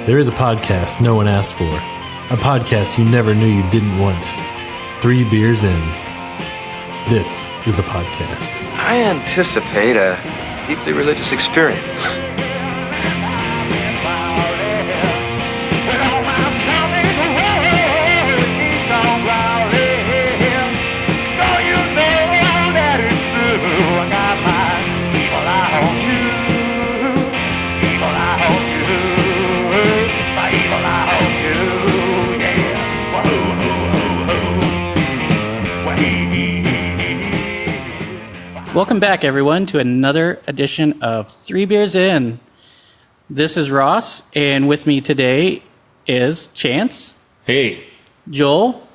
There is a podcast no one asked for. A podcast you never knew you didn't want. 3 beers in. This is the podcast. I anticipate a deeply religious experience. Welcome back, everyone, to another edition of 3 Beers In. This is Ross, and with me today is Chance. Hey. Joel.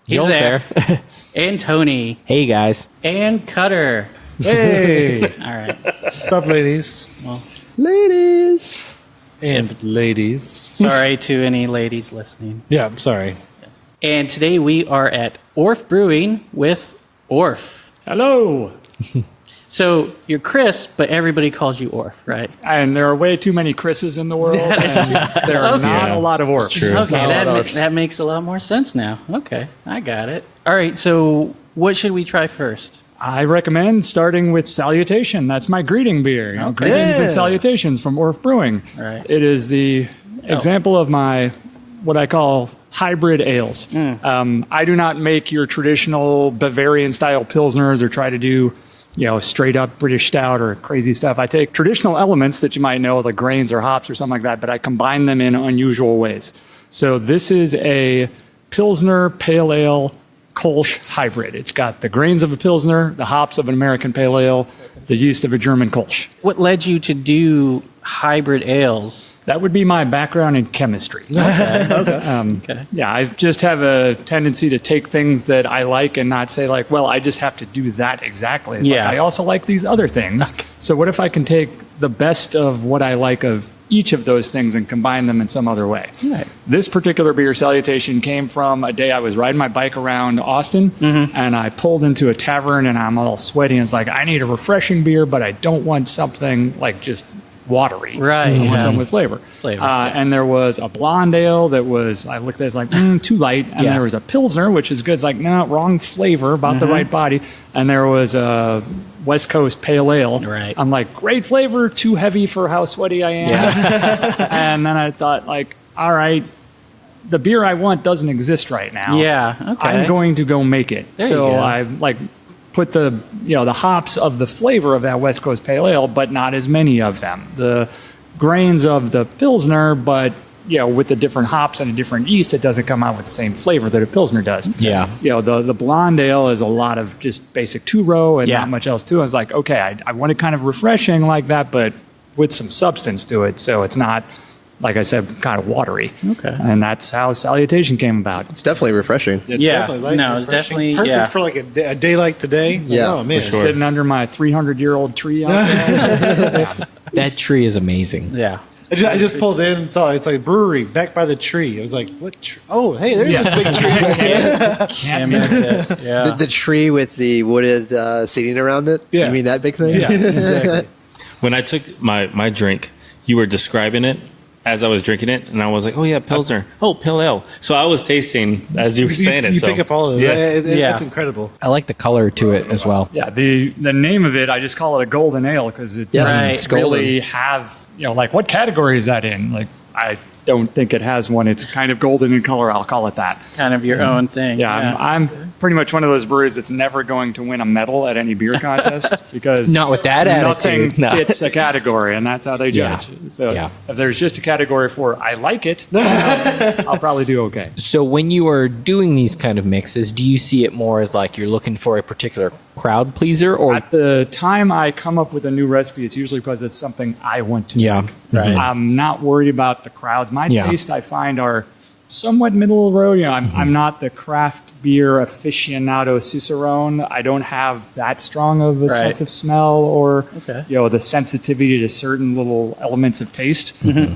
He's there. And Tony. Hey, guys. And Cutter. Hey! All right. What's up, ladies? Well, Ladies. And ladies. sorry to any ladies listening. Yeah, I'm sorry. Yes. And today we are at Orf Brewing with Orf. Hello. So you're Chris, but everybody calls you Orf, right? And there are way too many Chris's in the world. And there are not a lot of Orfs. True. Okay, that makes a lot more sense now. Okay, I got it. All right, so what should we try first? I recommend starting with Salutation. That's my greeting beer. You know, Okay. Greetings and salutations from Orf Brewing. Right. It is the example of my, what I call hybrid ales. I do not make your traditional Bavarian style pilsners or try to do, straight up British stout or crazy stuff. I take traditional elements that you might know, like grains or hops or something like that, but I combine them in unusual ways. So this is a Pilsner Pale Ale Kolsch hybrid. It's got the grains of a Pilsner, the hops of an American Pale Ale, the yeast of a German Kolsch. What led you to do hybrid ales? That would be my background in chemistry. Okay. Yeah, I just have a tendency to take things that I like and not say like, well, I just have to do that exactly. It's like, I also like these other things. So what if I can take the best of what I like of each of those things and combine them in some other way? Right. This particular beer, Salutation, came from a day I was riding my bike around Austin, and I pulled into a tavern, and I'm all sweaty, and it's like, I need a refreshing beer, but I don't want something like just watery. Right, I want yeah. something with flavor. Yeah. And there was a blonde ale that was, I looked at it like, too light. And there was a Pilsner, which is good. It's like, no, wrong flavor, about the right body. And there was a West Coast Pale Ale. Right. I'm like, great flavor, too heavy for how sweaty I am. And then I thought, like, all right, the beer I want doesn't exist right now. Yeah, okay. I'm going to go make it. There you go. I put the hops of the flavor of that West Coast Pale Ale, but not as many of them. The grains of the Pilsner, but with the different hops and a different yeast, it doesn't come out with the same flavor that a Pilsner does. Yeah. The blonde ale is a lot of just basic 2-row and not much else to it. I was like, okay, I want it kind of refreshing like that, but with some substance to it, so it's not, like I said, kind of watery. Okay. And that's how Salutation came about. It's definitely refreshing. It's Yeah. definitely No, it's refreshing. definitely- perfect for like a day like today. Yeah, Oh man. for sure. Sitting under my 300-year-old tree out there. That tree is amazing. Yeah. I just pulled in and saw it's like brewery back by the tree. I was like, what tree? Oh, hey, there's a big tree back here. Can't miss it. Yeah. The tree with the wooded seating around it? Yeah. You mean that big thing? Yeah, exactly. When I took my drink, you were describing it as I was drinking it, and I was like, oh, yeah, Pilsner. Oh, Pale Ale. So I was tasting as you were saying it. You So pick up all of it. Yeah. It's incredible. I like the color to it as well. Yeah, the name of it, I just call it a golden ale because it Yeah, doesn't it's golden. really have, like what category is that in? Like, I don't think it has one. It's kind of golden in color. I'll call it that. Kind of your own thing. Yeah, I'm pretty much one of those breweries that's never going to win a medal at any beer contest because Not with that nothing attitude, no. fits a category, and that's how they Yeah. judge. So Yeah. if there's just a category for I like it, I'll probably do okay. So when you are doing these kind of mixes, do you see it more as like you're looking for a particular crowd pleaser, or At the time I come up with a new recipe, it's usually because it's something I want to Yeah, make. right. I'm not worried about the crowds. My Yeah. taste, I find, are somewhat middle of the road. I'm not the craft beer aficionado cicerone. I don't have that strong of a sense of smell or the sensitivity to certain little elements of taste.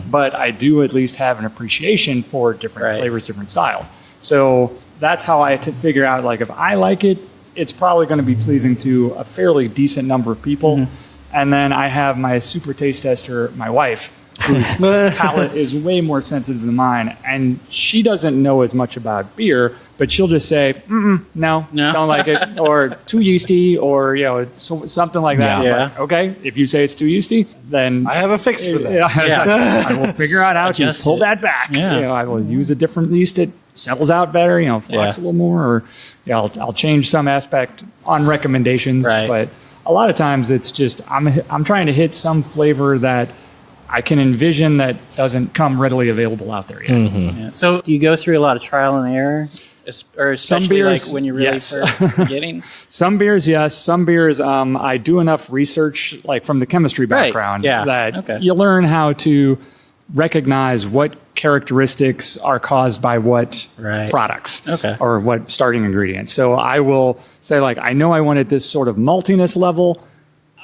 But I do at least have an appreciation for different flavors, different styles. So that's how I figure out, like, if I like it, it's probably going to be pleasing to a fairly decent number of people. And then I have my super taste tester, my wife, whose palate is way more sensitive than mine, and she doesn't know as much about beer, but she'll just say, no, don't like it, or too yeasty, or something like that. Yeah. Like, okay, if you say it's too yeasty, then I have a fix for that. I will figure out how to Adjust pull it. that back. Yeah. I will use a different yeast that settles out better, flex a little more, or I'll change some aspect on recommendations. Right. But a lot of times it's just I'm trying to hit some flavor that I can envision that doesn't come readily available out there yet. Yeah. So do you go through a lot of trial and error? Or especially beers, like when you're really yes. first beginning? Some beers, yes. Some beers, I do enough research, like from the chemistry background, that you learn how to recognize what characteristics are caused by what products or what starting ingredients. So I will say, like, I know I wanted this sort of maltiness level.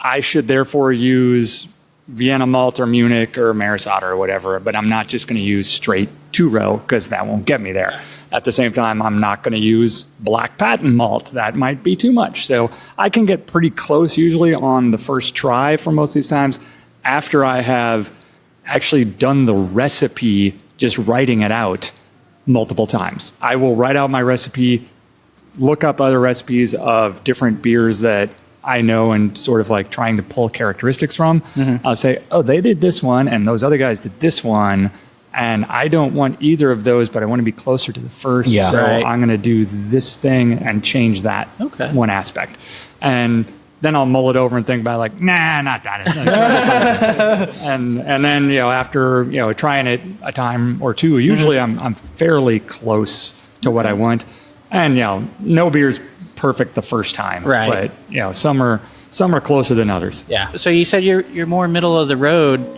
I should therefore use Vienna malt or Munich or Maris Otter or whatever, but I'm not just going to use straight two-row because that won't get me there. At the same time, I'm not going to use black patent malt. That might be too much. So I can get pretty close usually on the first try for most of these times after I have actually done the recipe, just writing it out multiple times. I will write out my recipe, look up other recipes of different beers that I know and sort of like trying to pull characteristics from. I'll say, oh, they did this one and those other guys did this one. And I don't want either of those, but I want to be closer to the first. Yeah. So I'm going to do this thing and change that one aspect. And then I'll mull it over and think about it, like, nah, not that. and then, after, trying it a time or two, usually I'm fairly close to what I want. And, no beer's perfect the first time. Right. But, some are closer than others. Yeah. So you said you're more middle of the road.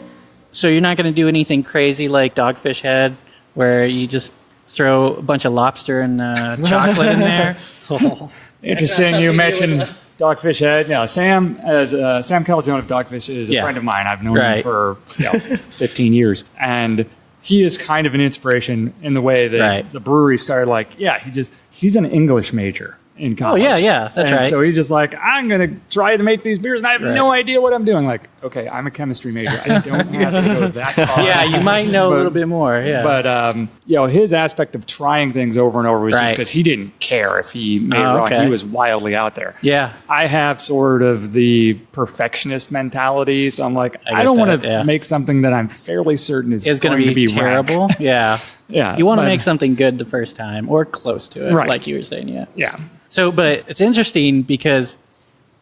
So you're not going to do anything crazy like Dogfish Head, where you just throw a bunch of lobster and chocolate in there. Interesting. You mentioned Dogfish Head. Sam Calagione of Dogfish is a friend of mine. I've known him for 15 years, and he is kind of an inspiration in the way that the brewery started. Like, he's an English major in college. Oh yeah, that's right. So he's just like, I'm going to try to make these beers, and I have no idea what I'm doing. Like, okay, I'm a chemistry major. I don't have to go that far. Yeah, you might know a little bit more. Yeah, but his aspect of trying things over and over was just because he didn't care if he made it wrong. He was wildly out there. Yeah, I have sort of the perfectionist mentality, so I'm like, I don't want to make something that I'm fairly certain is going to be terrible. rank. Yeah. You want to make something good the first time or close to it, like you were saying. Yeah. So, but it's interesting because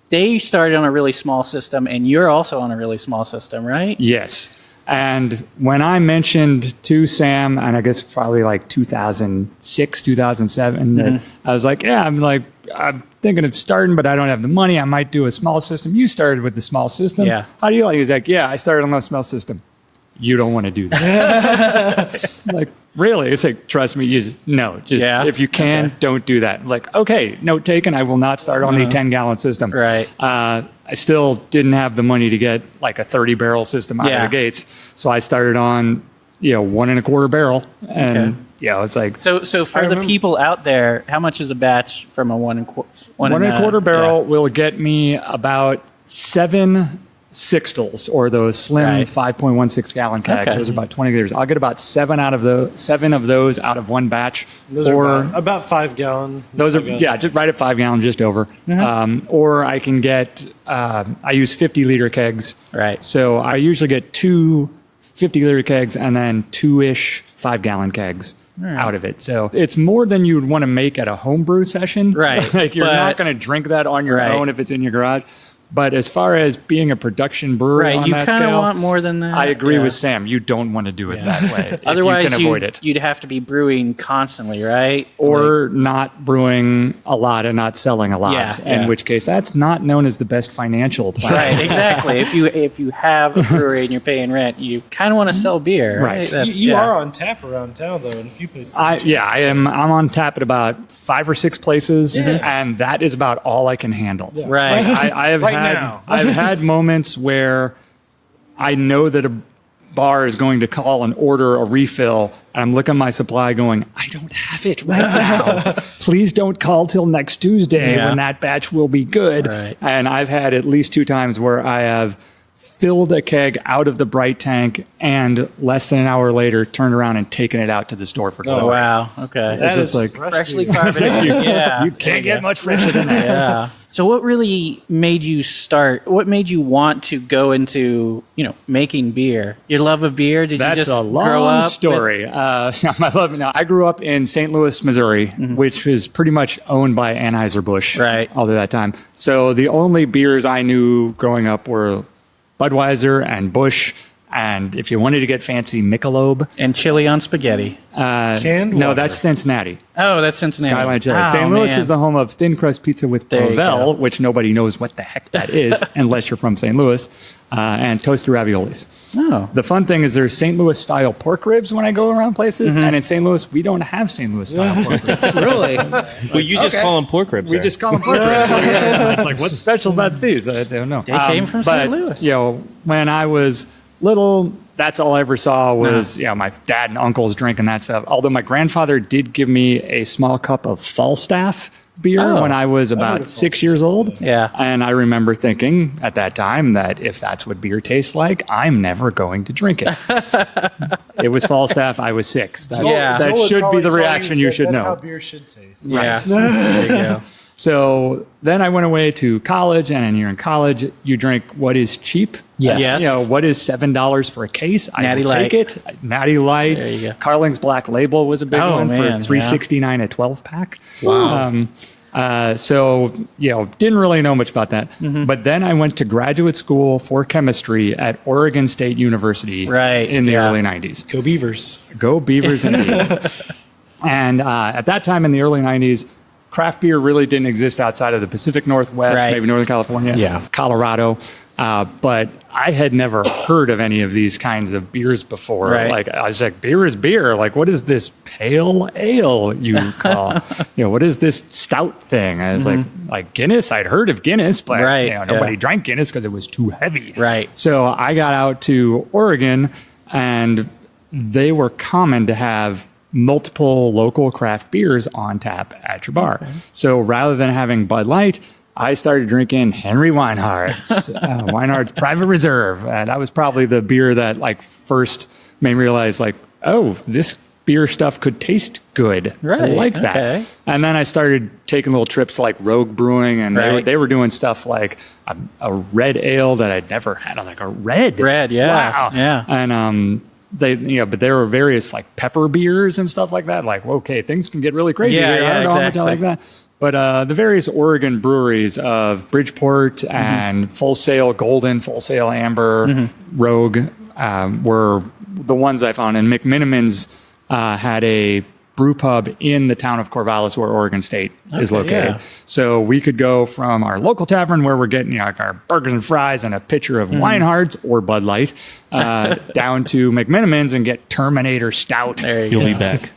they started on a really small system and you're also on a really small system, right? Yes. And when I mentioned to Sam, and I guess probably like 2006, 2007, I was like, I'm thinking of starting, but I don't have the money. I might do a small system. You started with the small system. Yeah. How do you like? He was like, I started on the small system. You don't want to do that. Like, really? It's like, trust me, if you can, don't do that. Like, okay, note taken. I will not start on the 10-gallon system. Right. I still didn't have the money to get like a 30-barrel system out of the gates. So I started on, 1 1/4 barrel. And it's like. So for the people out there, how much is a batch from a 1 1/4 barrel will get me about 7 sixtels, or those slim 5.16 gallon kegs. Those are about 20 liters. I'll get about 7 of those out of one batch. Those are about 5 gallon. Those are just right at 5 gallon, just over. Or I can get I use 50-liter kegs. Right. So I usually get 2 50-liter kegs and then 2-ish 5-gallon kegs out of it. So it's more than you would want to make at a homebrew session. Right. Like you're not going to drink that on your own if it's in your garage. But as far as being a production brewery on that scale, you kind of want more than that. I agree with Sam. You don't want to do it that way. Otherwise, you can avoid it. You'd have to be brewing constantly, right? Or not brewing a lot and not selling a lot. In which case, that's not known as the best financial plan. Right, exactly. If you have a brewery and you're paying rent, you kind of want to sell beer, right? You are on tap around town, though, in a few places. I am. I'm on tap at about 5 or 6 places, and that is about all I can handle. Yeah. Right. I've had moments where I know that a bar is going to call and order a refill, and I'm looking at my supply going, I don't have it right now. Please don't call till next Tuesday when that batch will be good. Right. And I've had at least 2 times where I have filled a keg out of the bright tank, and less than an hour later turned around and taken it out to the store for delivery. Oh, wow. Okay. It's just like Freshly carbonated. Yeah. you can't get much fresher than that. Yeah. So what really made you what made you want to go into, making beer? Your love of beer? Did That's you just a long grow up story. I grew up in St. Louis, Missouri, which is pretty much owned by Anheuser-Busch all of that time. So the only beers I knew growing up were Budweiser and Busch, and if you wanted to get fancy, Michelob. And chili on spaghetti. Canned No, water. that's Cincinnati. Oh, that's Cincinnati. Skyline Chili. Oh, St. Louis man. is the home of thin crust pizza with There you go. Provel, which nobody knows what the heck that is unless you're from St. Louis, and toasted raviolis. Oh. The fun thing is there's St. Louis style pork ribs when I go around places, and in St. Louis we don't have St. Louis style pork ribs. Really? Well, you just call them pork ribs. We there. just call them pork ribs. It's like, what's special about these? I don't know. They came from but, St. Louis. When I was little, that's all I ever saw was my dad and uncles drinking that stuff. Although my grandfather did give me a small cup of Falstaff beer when I was about 6 years old. Yeah. And I remember thinking at that time that if that's what beer tastes like, I'm never going to drink it. It was Falstaff. I was 6. That Joel would should be probably the tell reaction you that should that's know. how beer should taste. Yeah. There you go. So then I went away to college, and when you're in college, you drink what is cheap. Yes. What is $7 for a case? Natty I would take it. Natty Light. There you go. Carling's Black Label was a big one man, for $3.69 a 12-pack. Wow. Didn't really know much about that. But then I went to graduate school for chemistry at Oregon State University in the early 90s. Go Beavers. Go Beavers indeed. And at that time in the early 90s, craft beer really didn't exist outside of the Pacific Northwest, maybe Northern California, Colorado. But I had never heard of any of these kinds of beers before. Right. Like, I was like, beer is beer. Like, what is this pale ale you call? What is this stout thing? I was like Guinness. I'd heard of Guinness, but nobody drank Guinness because it was too heavy. Right. So I got out to Oregon, and they were common to have multiple local craft beers on tap at your bar. Okay. So rather than having Bud Light, I started drinking Henry Weinhardt's, Weinhardt's Private Reserve. That was probably the beer that first made me realize this beer stuff could taste good. Right. I like that. Okay. And then I started taking little trips to Rogue Brewing, and they were doing stuff like a red ale that I'd never had. I'm like, a red? Red, yeah. Wow. Yeah. And but there were various pepper beers and stuff like that. Okay, things can get really crazy here. I don't know how much I like that. But the various Oregon breweries of Bridgeport and Full Sail Golden, Full Sail Amber, Rogue were the ones I found. And McMinimans had a brew pub in the town of Corvallis, where Oregon State is located. Yeah. So we could go from our local tavern, where we're getting our burgers and fries and a pitcher of Weinhardt's or Bud Light, down to McMinimans and get Terminator Stout. You'll be back.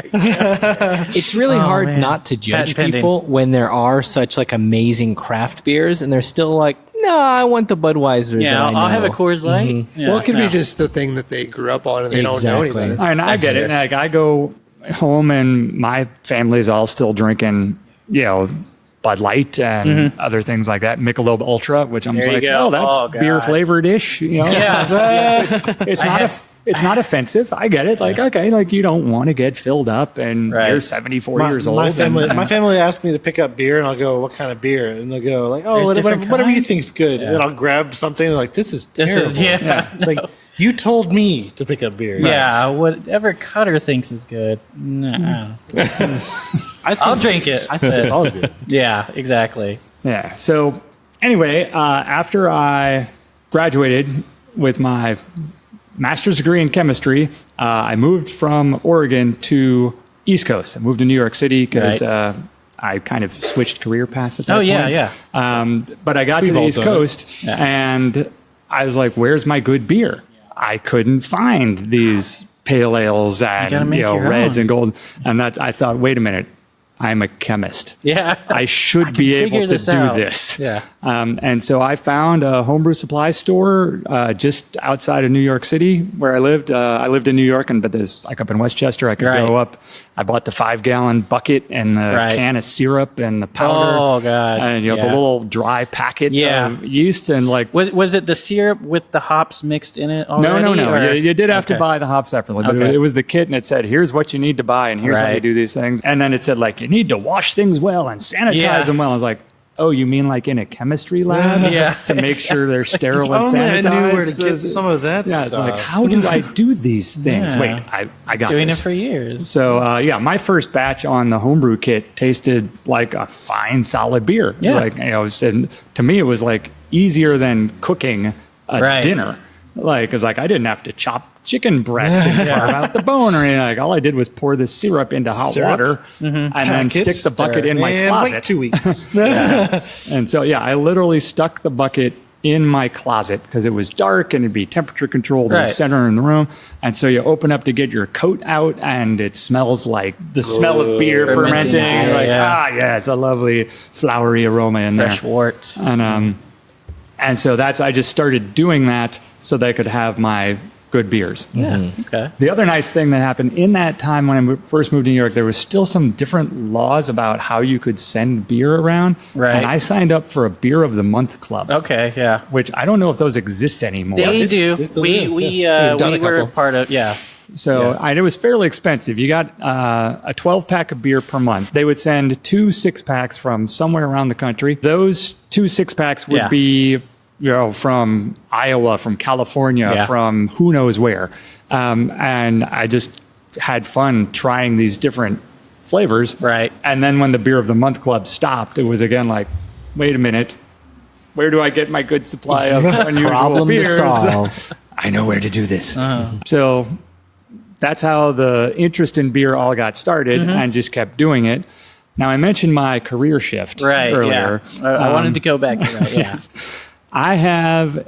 It's really hard not to judge people when there are such amazing craft beers, and they're still no, I want the Budweiser. Yeah, I'll have a Coors Light. Mm-hmm. Yeah, it could be just the thing that they grew up on and they don't know any better. And I get it. I go home and my family's all still drinking, Bud Light and other things like that. Michelob Ultra, which I'm that's beer flavored-ish. It's not offensive. I get it. You don't want to get filled up, and you're 74 years old. My family asked me to pick up beer, and I'll go, "What kind of beer?" And they'll go, whatever you think's good. Yeah. And I'll grab something, and this is terrible. It's you told me to pick up beer. Yeah, whatever Cutter thinks is good. Nah. I'll drink it. I think it's all good. Yeah, exactly. Yeah. So anyway, after I graduated with my master's degree in chemistry, I moved from Oregon to East Coast. I moved to New York City because I kind of switched career paths at that point. Yeah. But I got to the East Coast, and I was like, where's my good beer? I couldn't find these pale ales and reds and gold. And I thought, wait a minute. I'm a chemist. Yeah. I should be able to do this. Yeah. And so I found a homebrew supply store just outside of New York City where I lived. I lived in New York, but there's like up in Westchester. I could go up. I bought the 5-gallon bucket and the can of syrup and the powder. Oh God! And the little dry packet of yeast and like. Was it the syrup with the hops mixed in it already? No. You did have to buy the hops separately, but it was the kit, and it said, "Here's what you need to buy, and here's how you do these things." And then it said like, "You need to wash things well and sanitize them well." I was like, oh, you mean like in a chemistry lab to make sure they're sterile and sanitized? I knew where to get some of that stuff. It's like, how do I do these things? Wait, I got doing this. it for years. So, my first batch on the homebrew kit tasted like a fine, solid beer. Yeah. Like, and to me, it was like easier than cooking a dinner. Like, because like I didn't have to chop chicken breast and carve out the bone or anything. Like, all I did was pour this syrup into hot water and then stick the bucket in my closet. Like 2 weeks. And so, I literally stuck the bucket in my closet because it was dark and it'd be temperature controlled in the center in the room. And so you open up to get your coat out and it smells like the smell of beer fermenting. And you're like, it's a lovely flowery aroma in Fresh there. wort. And so I just started doing that so that I could have my good beers. Yeah. Okay. The other nice thing that happened in that time when I first moved to New York, there was still some different laws about how you could send beer around. Right. And I signed up for a Beer of the Month club. Okay. Yeah. Which I don't know if those exist anymore. They do. We were part of. Yeah. So and it was fairly expensive. You got a 12-pack of beer per month. They would send 2 6-packs from somewhere around the country. Those 2 6-packs would be from Iowa, from California, from who knows where. And I just had fun trying these different flavors. Right. And then when the Beer of the Month Club stopped, it was again like, wait a minute, where do I get my good supply of unusual beers? To solve. I know where to do this. So that's how the interest in beer all got started and just kept doing it. Now, I mentioned my career shift earlier. Yeah. I wanted to go back to that. Yeah. I have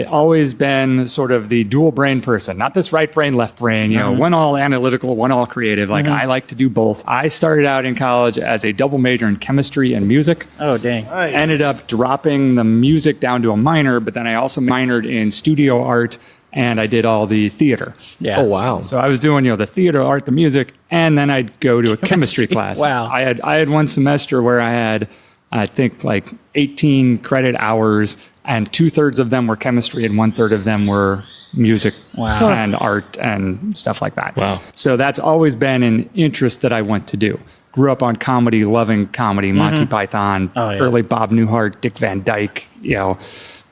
always been sort of the dual brain person, not this right brain, left brain, one all analytical, one all creative. Like I like to do both. I started out in college as a double major in chemistry and music. Oh, dang. Nice. Ended up dropping the music down to a minor, but then I also minored in studio art and I did all the theater. Yeah. Oh, wow. So I was doing, the theater, art, the music, and then I'd go to a chemistry class. Wow. I had one semester where I had, I think, like 18 credit hours, and 2/3 of them were chemistry and 1/3 of them were music and art and stuff like that. Wow. So that's always been an interest that I want to do. Grew up on comedy, loving comedy, Monty Python, early Bob Newhart, Dick Van Dyke,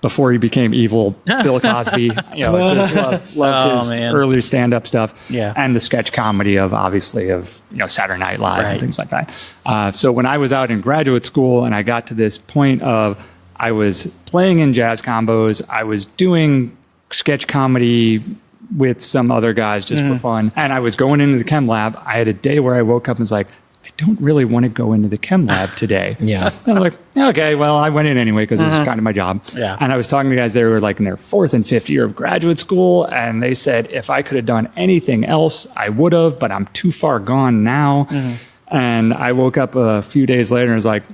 before he became evil, Bill Cosby. Just loved his early stand-up stuff. Yeah. And the sketch comedy of Saturday Night Live and things like that. So when I was out in graduate school and I got to this point of I was playing in jazz combos, I was doing sketch comedy with some other guys just for fun, and I was going into the chem lab. I had a day where I woke up and was like, I don't really want to go into the chem lab today. And I'm like, okay, well, I went in anyway because it was kind of my job. Yeah. And I was talking to guys that were like in their 4th and 5th year of graduate school, and they said, if I could have done anything else, I would have, but I'm too far gone now. And I woke up a few days later and was like,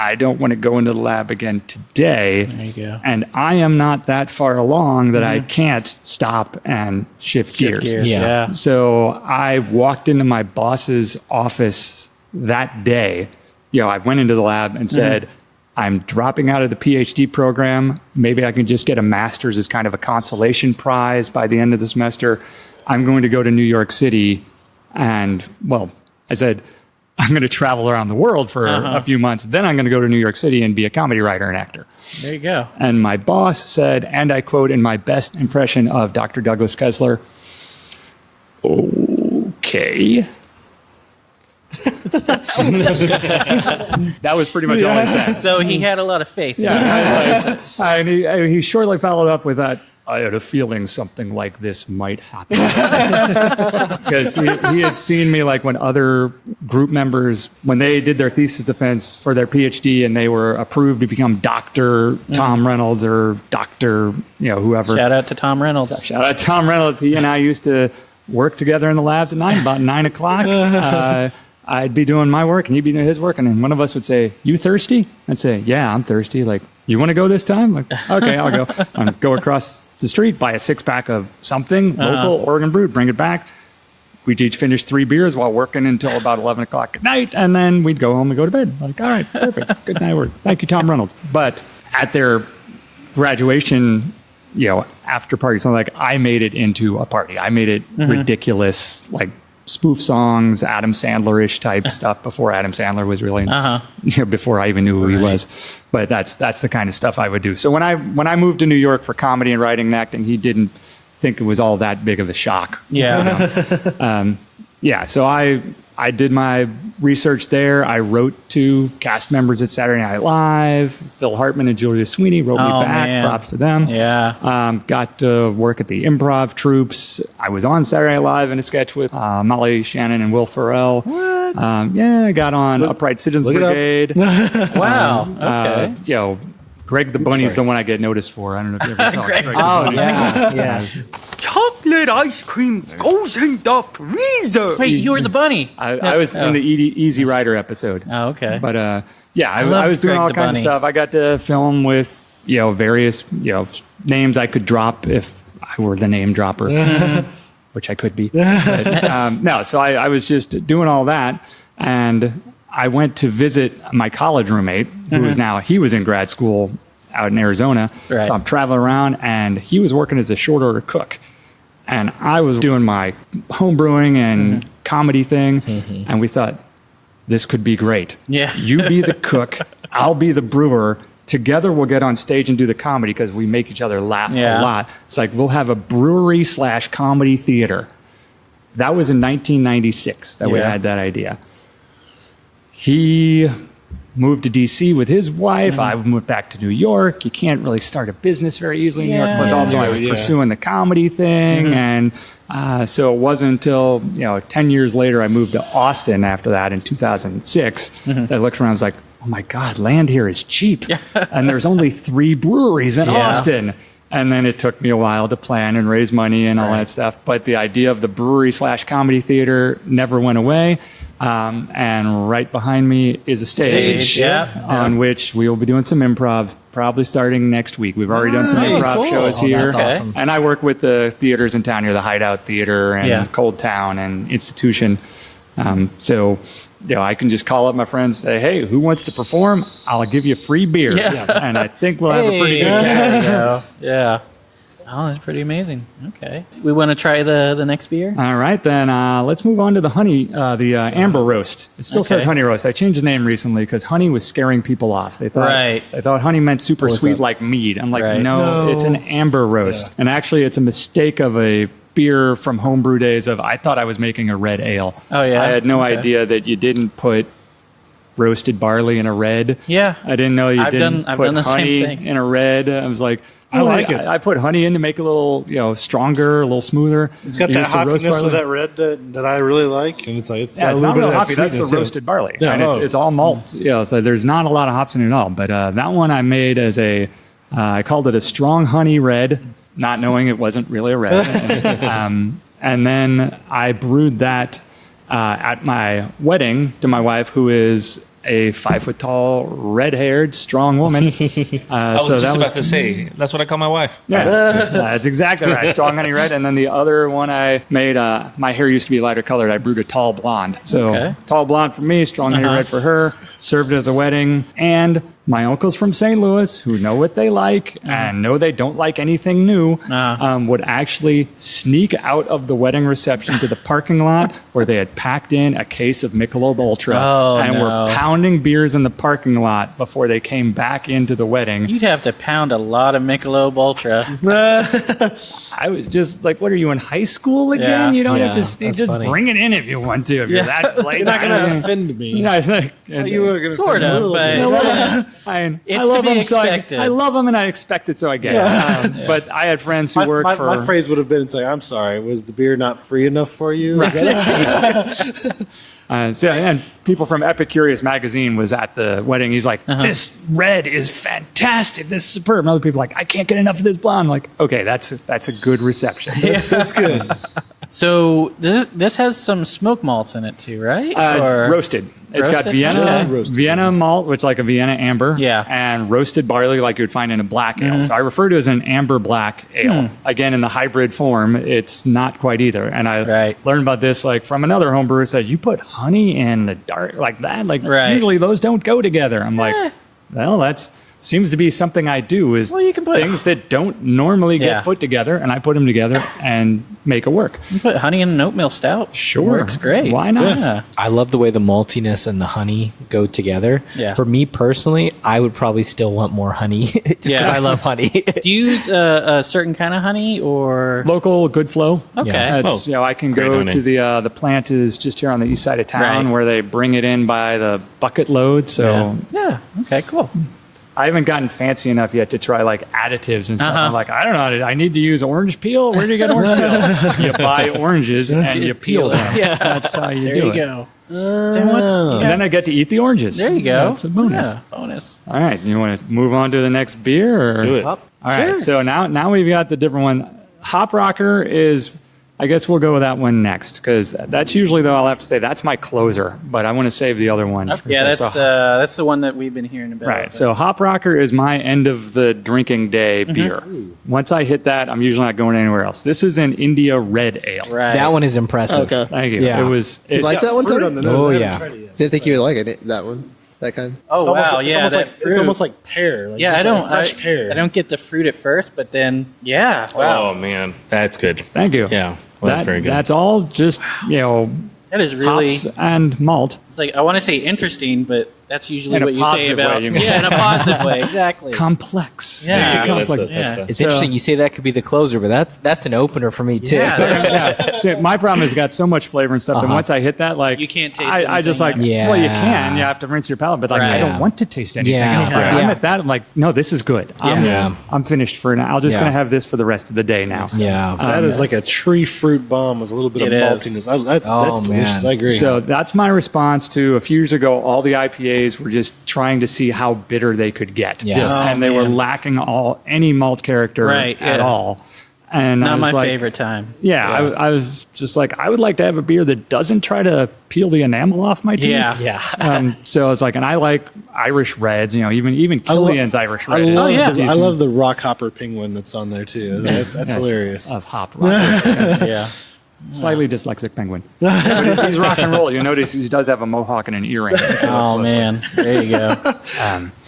I don't want to go into the lab again today. There you go. And I am not that far along that I can't stop and shift gears. Yeah. So I walked into my boss's office that day. I went into the lab and said, I'm dropping out of the Ph.D. program. Maybe I can just get a master's as kind of a consolation prize by the end of the semester. I'm going to go to New York City. And, I said, I'm going to travel around the world for a few months. Then I'm going to go to New York City and be a comedy writer and actor. There you go. And my boss said, and I quote in my best impression of Dr. Douglas Kessler, okay. That was pretty much all he said. So he had a lot of faith. And he shortly followed up with that, I had a feeling something like this might happen. Because he had seen me like when other group members, when they did their thesis defense for their PhD and they were approved to become Dr. Tom Reynolds or Dr. whoever. Shout out to Tom Reynolds. Shout out to Tom Reynolds. He and I used to work together in the labs at night, about 9 o'clock. I'd be doing my work and he'd be doing his work. And then one of us would say, "You thirsty?" I'd say, "Yeah, I'm thirsty." Like, "You want to go this time?" Like, "Okay, I'll go." I'd go across the street, buy a 6-pack of something, local, Oregon brewed, bring it back. We'd each finish 3 beers while working until about 11 o'clock at night. And then we'd go home and go to bed. Like, all right, perfect. Good night work. Thank you, Tom Reynolds. But at their graduation, after party, something like, I made it into a party. I made it ridiculous, like spoof songs, Adam Sandler-ish type stuff before Adam Sandler was really, before I even knew who he was. But that's the kind of stuff I would do. So when I moved to New York for comedy and writing and acting, he didn't think it was all that big of a shock. Yeah. So I did my research there. I wrote to cast members at Saturday Night Live. Phil Hartman and Julia Sweeney wrote me back. Man. Props to them. Yeah. Got to work at the improv troops. I was on Saturday Night Live in a sketch with Molly Shannon and Will Ferrell. What? I got on Upright Citizens Brigade. Wow. Okay. Greg the Bunny is the one I get noticed for. I don't know if you ever saw Greg the Bunny. Yeah. Chocolate ice cream goes in the freezer. Wait, you were the bunny. I was in the Easy Rider episode. Oh, okay. But I was doing all kinds of stuff. I got to film with various names I could drop if I were the name dropper, which I could be. But, so I was just doing all that, and I went to visit my college roommate, who is now, he was in grad school out in Arizona. Right. So I'm traveling around, and he was working as a short order cook. And I was doing my home brewing and comedy thing, and we thought, this could be great. Yeah. You be the cook, I'll be the brewer. Together we'll get on stage and do the comedy because we make each other laugh a lot. It's like we'll have a brewery/comedy theater. That was in 1996 that we had that idea. He moved to D.C. with his wife. I moved back to New York. You can't really start a business very easily in New York. Plus, also, I was pursuing the comedy thing. And so it wasn't until, 10 years later, I moved to Austin after that in 2006. That I looked around and was like, oh, my God, land here is cheap. And there's only 3 breweries in Austin. And then it took me a while to plan and raise money and all that stuff. But the idea of the brewery/comedy theater never went away. And right behind me is a stage on which we will be doing some improv, probably starting next week. We've already done some improv shows here. That's awesome. And I work with the theaters in town here, the Hideout Theater and Cold Town and Institution. So I can just call up my friends and say, hey, who wants to perform? I'll give you free beer. And I think we'll have a pretty good time. Yeah. Oh, that's pretty amazing. Okay. We want to try the next beer? All right, then let's move on to the honey, the amber roast. It still says honey roast. I changed the name recently because honey was scaring people off. They thought honey meant super sweet like mead. I'm like, no, it's an amber roast. And actually, it's a mistake of a beer from homebrew days of I thought I was making a red ale. Oh, yeah? I had no idea that you didn't put roasted barley in a red. Yeah. I didn't know you didn't put honey in a red. I was like, I like it. I put honey in to make it a little, stronger, a little smoother. It's got that hoppiness of that red that I really like, and it's got a little bit of hoppy. That's the roasted barley, and it's all malt. So there's not a lot of hops in it at all. But that one I made as I called it a strong honey red, not knowing it wasn't really a red. And then I brewed that at my wedding to my wife, who is a 5-foot-tall, red-haired, strong woman. I was just about to say, that's what I call my wife. Yeah, that's exactly right. Strong honey red. And then the other one I made, my hair used to be lighter colored. I brewed a tall blonde. So tall blonde for me, strong honey red for her. Served it at the wedding. And my uncles from St. Louis, who know what they like and know they don't like anything new, would actually sneak out of the wedding reception to the parking lot where they had packed in a case of Michelob Ultra and were pounding beers in the parking lot before they came back into the wedding. You'd have to pound a lot of Michelob Ultra. I was just like, what are you in high school again? Yeah. You don't have to just bring it in if you want to. If you're that blatant. You're not going to offend me. You were going to sort of, but I it's love to be them, expected. so I love them, and I expect it, so I get it. But I had friends who worked for. My phrase would have been, I'm sorry, was the beer not free enough for you? Right. And people from Epicurious magazine was at the wedding. He's like, this red is fantastic. This is superb. And other people are like, I can't get enough of this blonde. I'm like, okay, that's a good reception. That's good. So this has some smoke malts in it too, right? Roasted. It's got Vienna malt, which is like a Vienna amber. Yeah. And roasted barley like you would find in a black ale. So I refer to it as an amber black ale. Again, in the hybrid form, it's not quite either. And I learned about this like from another home brewer who said, you put honey in the dark like that? Like usually those don't go together. I'm like, well, that's seems to be something I do is you can put things that don't normally get put together, and I put them together and make it work. You put honey in an oatmeal stout. Sure. It works great. Why not? Yeah. I love the way the maltiness and the honey go together. Yeah. For me personally, I would probably still want more honey just because I love honey. Do you use a certain kind of honey or local good flow? Okay. That's, I can go honey. to the plant is just here on the east side of town where they bring it in by the bucket load. So okay, cool. I haven't gotten fancy enough yet to try like additives and stuff. I'm like, I don't know. I need to use orange peel. Where do you get orange peel? You buy oranges and you peel them. Yeah, that's how you do it. There you go. And then I get to eat the oranges. There you go. That's a bonus. Yeah, bonus. All right, you want to move on to the next beer? Or? Let's do it. All right, so now we've got the different one. Hop Rocker is. I guess we'll go with that one next because that's usually, though, I'll have to say that's my closer, but I want to save the other one. Yeah, that's the one that we've been hearing about. Right. So Hop Rocker is my end of the drinking day beer. Once I hit that, I'm usually not going anywhere else. This is an India Red Ale. Right. That one is impressive. Okay. Thank you. Yeah. You like that one, Tony? Oh, yeah. Didn't think you would like it. That one. That kind. Oh, wow. It's almost like pear. Like fresh pear. I don't get the fruit at first, but then, wow. Oh, man. That's good. Thank you. Yeah. Well, that's very good. That's all just, that is really hops and malt. It's like I want to say interesting, but that's usually In a what you say positive about way, you mean. in a positive way, exactly. Complex. Yeah. Complex. It's interesting. You say that could be the closer, but that's an opener for me too. Yeah, See, my problem is it's got so much flavor and stuff. And once I hit that, like you can't taste. I just like, Yeah. well, you can. You have to rinse your palate, but like I don't want to taste anything else. Like, I'm at that. I'm like, no, this is good. I'm finished for now. I'm just gonna have this for the rest of the day now. Yeah. That is like a tree fruit bomb with a little bit of maltiness. That's delicious. I agree. So that's my response to a few years ago. All the IPAs were just trying to see how bitter they could get. Yes. And they were lacking any malt character at all. And Not I was my like, favorite time. I was just like, I would like to have a beer that doesn't try to peel the enamel off my teeth. Yeah. So I was like, and I like Irish reds, even Killian's Irish red. I love the rock hopper penguin that's on there too. That's hilarious. Of hop rock. Yeah. Slightly dyslexic penguin. But he's rock and roll. You notice he does have a mohawk and an earring. Oh man, there you go.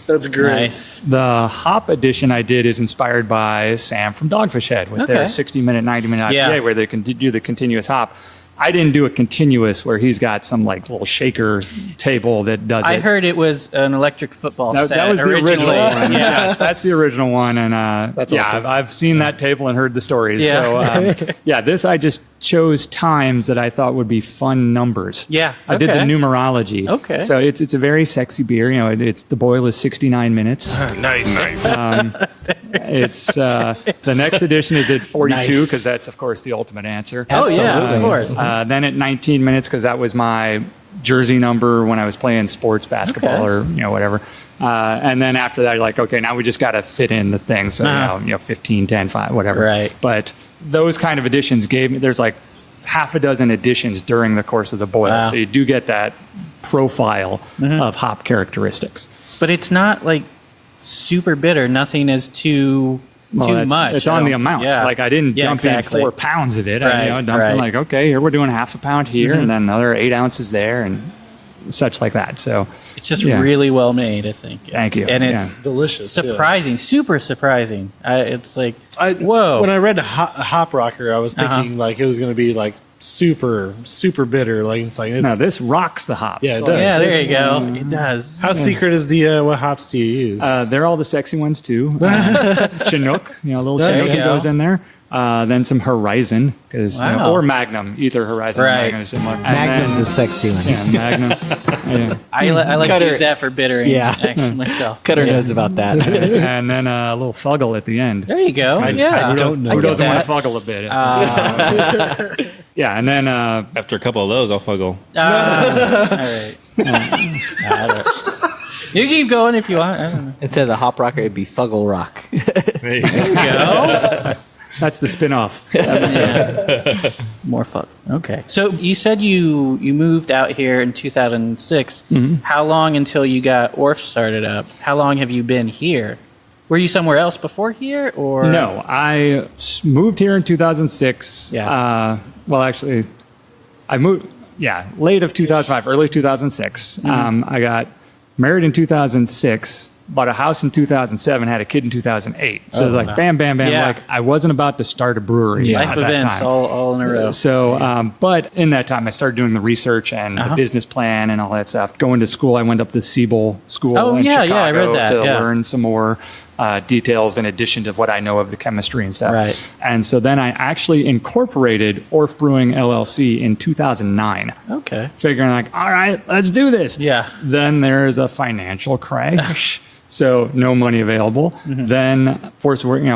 That's great. Nice. The hop edition I did is inspired by Sam from Dogfish Head with their 60-minute, 90-minute IPA where they can do the continuous hop. I didn't do a continuous where he's got some like little shaker table that does it. I heard it was an electric football set. That was the original one. Yeah, that's the original one. And awesome. I've seen that table and heard the stories. Yeah. So this I just chose times that I thought would be fun numbers. Yeah. I did the numerology. Okay. So it's a very sexy beer. It's the boil is 69 minutes. Nice. It's the next edition is at 42 because that's of course the ultimate answer. Oh yeah, of course. Then at 19 minutes because that was my jersey number when I was playing sports basketball or whatever. And then after that, you're like, okay, now we just got to fit in the thing. So 15, 10, 5, whatever. Right. But those kind of editions there's like half a dozen editions during the course of the boil. Wow. So you do get that profile of hop characteristics. But it's not like super bitter. Nothing is too much. It's on the amount. Yeah. Like I didn't dump in 4 pounds of it. I dumped in like, okay, here we're doing half a pound here and then another 8 ounces there and such like that. So it's just really well made, I think. Thank you. And it's delicious. Surprising, super surprising. It's like, whoa. When I read Hop Rocker, I was thinking like it was going to be like super, super bitter. Like it's like no, this rocks the hops. Yeah, it does. Yeah, there you go. It does. How secret is the what hops do you use? They're all the sexy ones too. Chinook, little Chinook that goes in there. Then some Horizon, or Magnum, either Horizon or Magnum is similar. Magnum's a sexy one. Yeah, Magnum. I like to use that for bittering. Actually, myself. Cutter knows about that. And then a little fuggle at the end. There you go. I don't know. Who doesn't want to fuggle a bit? Yeah, and then after a couple of those, I'll fuggle. All right. You keep going if you want. I don't know. Instead of the hop rocker, it'd be fuggle rock. There you There you go. That's the spin-off episode. More fun. Okay. So you said you moved out here in 2006. Mm-hmm. How long until you got Orf started up? How long have you been here? Were you somewhere else before here, or no? I moved here in 2006. Yeah. Well, actually, I moved. Yeah, late of 2005, early 2006. Mm-hmm. I got married in 2006. Bought a house in 2007, had a kid in 2008. So it was like bam, bam, bam. Yeah. Like I wasn't about to start a brewery Life at that events time. all in a row. So, but in that time, I started doing the research and the business plan and all that stuff. Going to school, I went up to Siebel School in Chicago I read that. to learn some more details in addition to what I know of the chemistry and stuff. Right. And so then I actually incorporated Orf Brewing LLC in 2009. Okay. Figuring like, all right, let's do this. Yeah. Then there's a financial crash. So no money available. Mm-hmm. Then,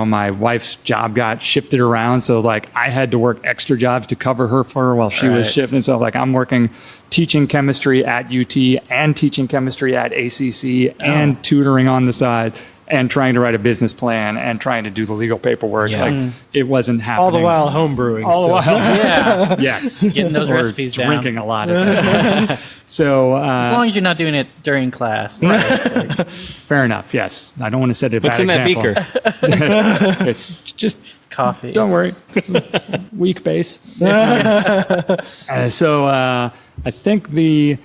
my wife's job got shifted around. So like I had to work extra jobs to cover her for her while she was shifting. So like I'm working teaching chemistry at UT and teaching chemistry at ACC and tutoring on the side and trying to write a business plan and trying to do the legal paperwork. Yeah. Like it wasn't happening. All the while home brewing. All the while. Yeah. Yes. Getting those or recipes down. drinking a lot. So as long as you're not doing it during class. fair enough. Yes. I don't want to set a What's bad in example. that beaker? It's just Coffee. don't worry. Weak base. So I think the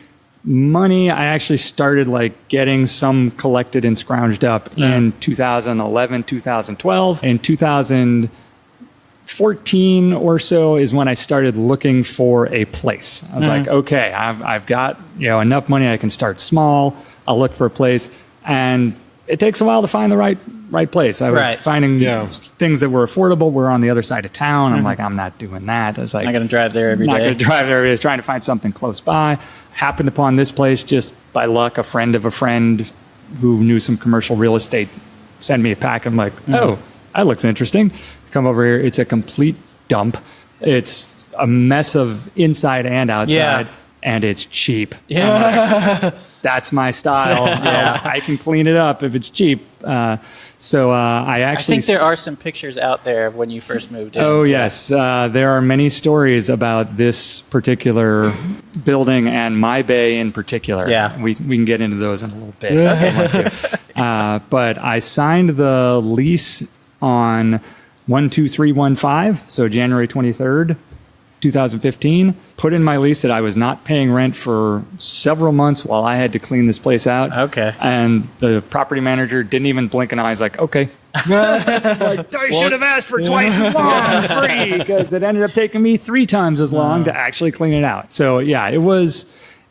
money I actually started like getting some collected and scrounged up in 2011, 2012. In 2014 or so is when I started looking for a place. I was like, okay, I've got enough money. I can start small. I'll look for a place, and it takes a while to find the right place. I was finding things that were affordable. We're on the other side of town. I'm like, I'm not doing that. I was like, not going to drive there every day. Not going to drive there every day. I was trying to find something close by. Happened upon this place just by luck. A friend of a friend who knew some commercial real estate sent me a pack. I'm like, oh, that looks interesting. Come over here. It's a complete dump. It's a mess of inside and outside, and it's cheap. Yeah. That's my style. I can clean it up if it's cheap. I think there are some pictures out there of when you first moved in. Oh, yes. There are many stories about this particular building and my bay in particular. Yeah. We can get into those in a little bit. If you want to. But I signed the lease on 12315, so January 23rd. 2015, put in my lease that I was not paying rent for several months while I had to clean this place out. Okay. And the property manager didn't even blink an eye. He's like, okay. I should have asked for twice as long free, because it ended up taking me 3 times as long to actually clean it out. So yeah, it was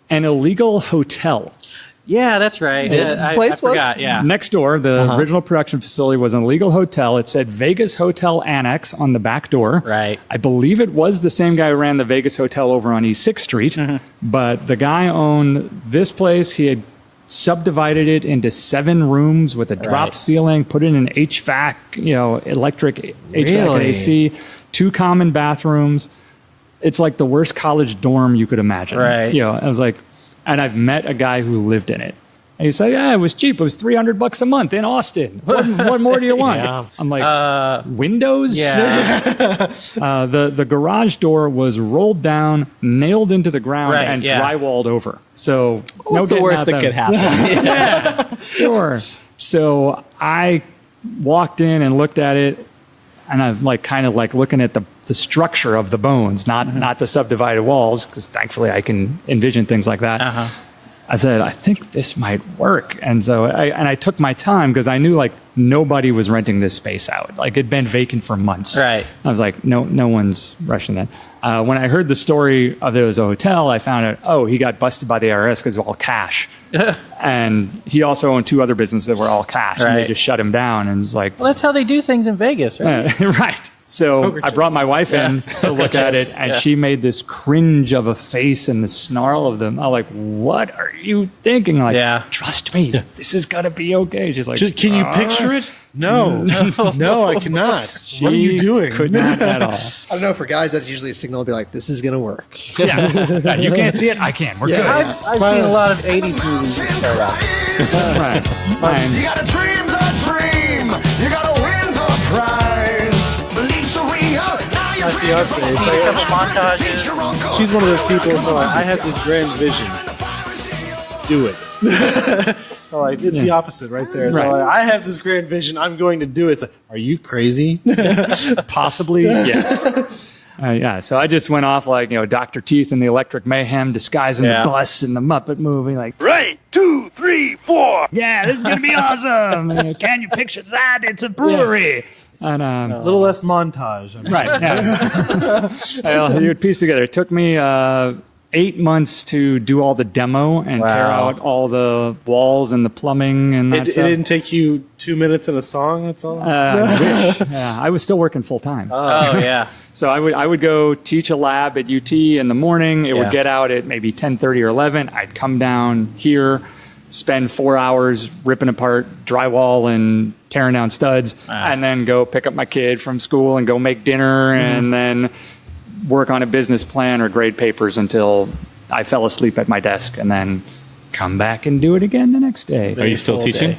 an illegal hotel. Yeah, that's right. This place I was? forgot, yeah. Next door, the original production facility was an illegal hotel. It said Vegas Hotel Annex on the back door. Right. I believe it was the same guy who ran the Vegas Hotel over on East 6th Street. But the guy owned this place. He had subdivided it into 7 rooms with a drop ceiling, put in an HVAC, electric HVAC and AC, 2 common bathrooms. It's like the worst college dorm you could imagine. Right. I was like, and I've met a guy who lived in it. And he said, yeah, it was cheap. It was $300 a month in Austin. What more do you want? I'm like, windows? Yeah. The garage door was rolled down, nailed into the ground, and drywalled over. So what's the worst that could happen? Sure. So I walked in and looked at it, and I'm like kind of like looking at the structure of the bones, not the subdivided walls, because thankfully I can envision things like that. I said, I think this might work. And so I took my time, because I knew like nobody was renting this space out. Like it'd been vacant for months. Right. I was like, no one's rushing that. When I heard the story of it was a hotel, I found out, he got busted by the IRS because it was all cash. And he also owned 2 other businesses that were all cash. And they just shut him down. And it was like, well, that's how they do things in Vegas, right? Right. So I brought my wife in to look at it, and she made this cringe of a face and the snarl of them. I'm like, what are you thinking? Like, trust me, this is going to be okay. She's like, can you picture it? No, I cannot. What are you doing? Could not at all. I don't know. For guys, that's usually a signal to be like, this is going to work. Yeah. You can't see it. I can. We're good. I've seen a lot of 80s movies that start out. Right. You got to dream the dream. You got to win the prize. Believe so my fiance. It's like, a couple montages. she's one of those people. It's like, I have this grand vision. Do it. Like, it's the opposite right there. It's Right. like, I have this grand vision. I'm going to do it. It's like, are you crazy? Possibly, yes. Yeah, so I just went off like, Dr. Teeth and the Electric Mayhem, disguising the bus and the Muppet movie. Like, Right, 2, 3, 4. yeah, this is going to be awesome. Can you picture that? It's a brewery. And, A little less montage. right, yeah. Well, you would piece together. It took me 8 months to do all the demo and tear out all the walls and the plumbing and that It stuff. didn't take you 2 minutes in a song, that's all? I wish. Yeah, I was still working full time. Oh, yeah. So I would go teach a lab at UT in the morning. It would get out at maybe 10:30 or 11. I'd come down here, spend 4 hours ripping apart drywall and tearing down studs, and then go pick up my kid from school and go make dinner and then work on a business plan or grade papers until I fell asleep at my desk and then come back and do it again the next day. Are you still teaching?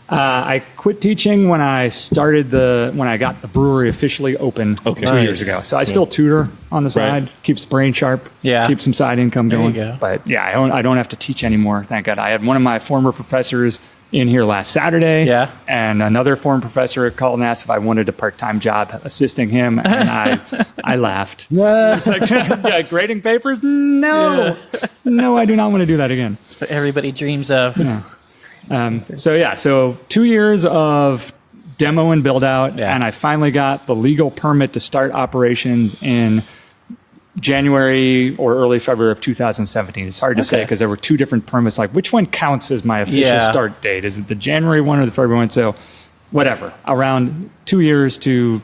I quit teaching when I got the brewery officially open 2 years ago. So I still tutor on the side, keeps the brain sharp, keeps some side income going. you go. But yeah, I don't have to teach anymore. Thank God. I had one of my former professors in here last Saturday. Yeah. And another former professor called and asked if I wanted a part-time job assisting him. And I laughed. It's like, grading papers? No. No, I do not want to do that again. What everybody dreams of. So 2 years of demo and build out, and I finally got the legal permit to start operations in January or early February of 2017. It's hard to say because there were two different permits. Like, which one counts as my official start date? Is it the January one or the February one? So whatever, around 2 years to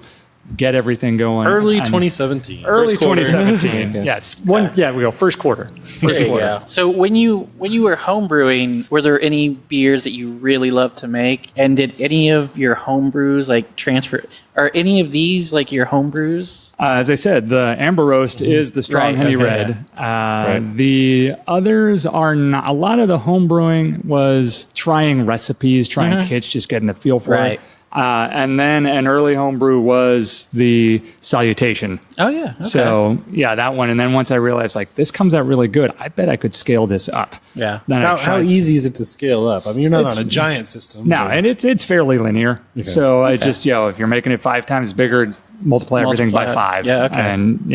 get everything going. Early 2017. Early 2017. Yes. We go first quarter. There you go. So when you were home brewing, were there any beers that you really loved to make? And did any of your home brews like transfer? Are any of these like your home brews? As I said, the Amber Roast is the strong honey red. The others are not. A lot of the home brewing was trying recipes, trying kits, just getting the feel for it. And then an early homebrew was the Salutation. Oh, yeah. Okay. So, that one. And then once I realized, like, this comes out really good, I bet I could scale this up. Yeah. Then How easy is it to scale up? I mean, you're not on a giant system. No, and it's fairly linear. Okay. So, I just, if you're making it 5 times bigger, multiply everything by 5. Yeah, okay. And,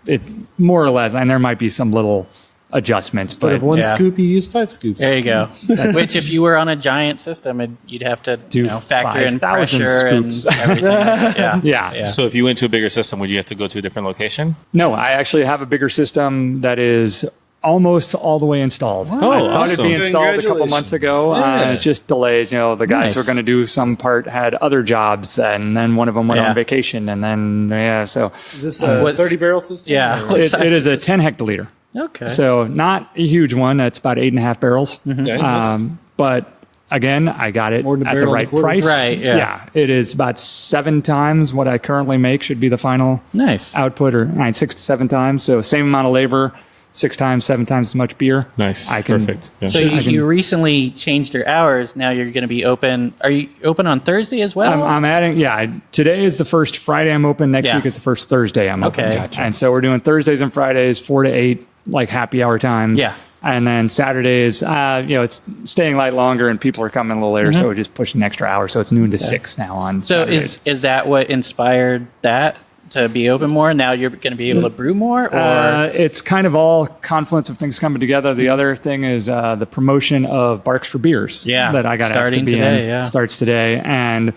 it more or less, and there might be some little adjustments. Instead of one scoop, you use 5 scoops. There you go. Which, if you were on a giant system, you'd have to factor in pressure scoops. and everything. Yeah. So if you went to a bigger system, would you have to go to a different location? No, I actually have a bigger system that is almost all the way installed. Oh, I thought awesome. it'd be installed a couple months ago. It just delays. The guys who are going to do some part had other jobs, and then one of them went on vacation, and then so. Is this a 30 barrel system? Yeah, it is a 10 hectoliter. Okay. So not a huge one. That's about 8.5 barrels. But again, I got it at the right price. Right. Yeah. It is about 7 times what I currently make should be the final output, or 6 to 7 times. So same amount of labor, 6 times, 7 times as much beer. Nice. Perfect. Yeah. So you recently changed your hours. Now you're going to be open. Are you open on Thursday as well? I'm adding. Today is the first Friday I'm open. Next week is the first Thursday I'm open. Gotcha. And so we're doing Thursdays and Fridays, 4 to 8, like happy hour times. Yeah. And then Saturdays, it's staying light longer and people are coming a little later, so we're just pushing an extra hour. So it's noon to 6 now on Saturdays. Is that what inspired that to be open more? Now you're going to be able to brew more? Or it's kind of all confluence of things coming together. The other thing is the promotion of Barks for Beers that I got asked to be today, in. Starts today. And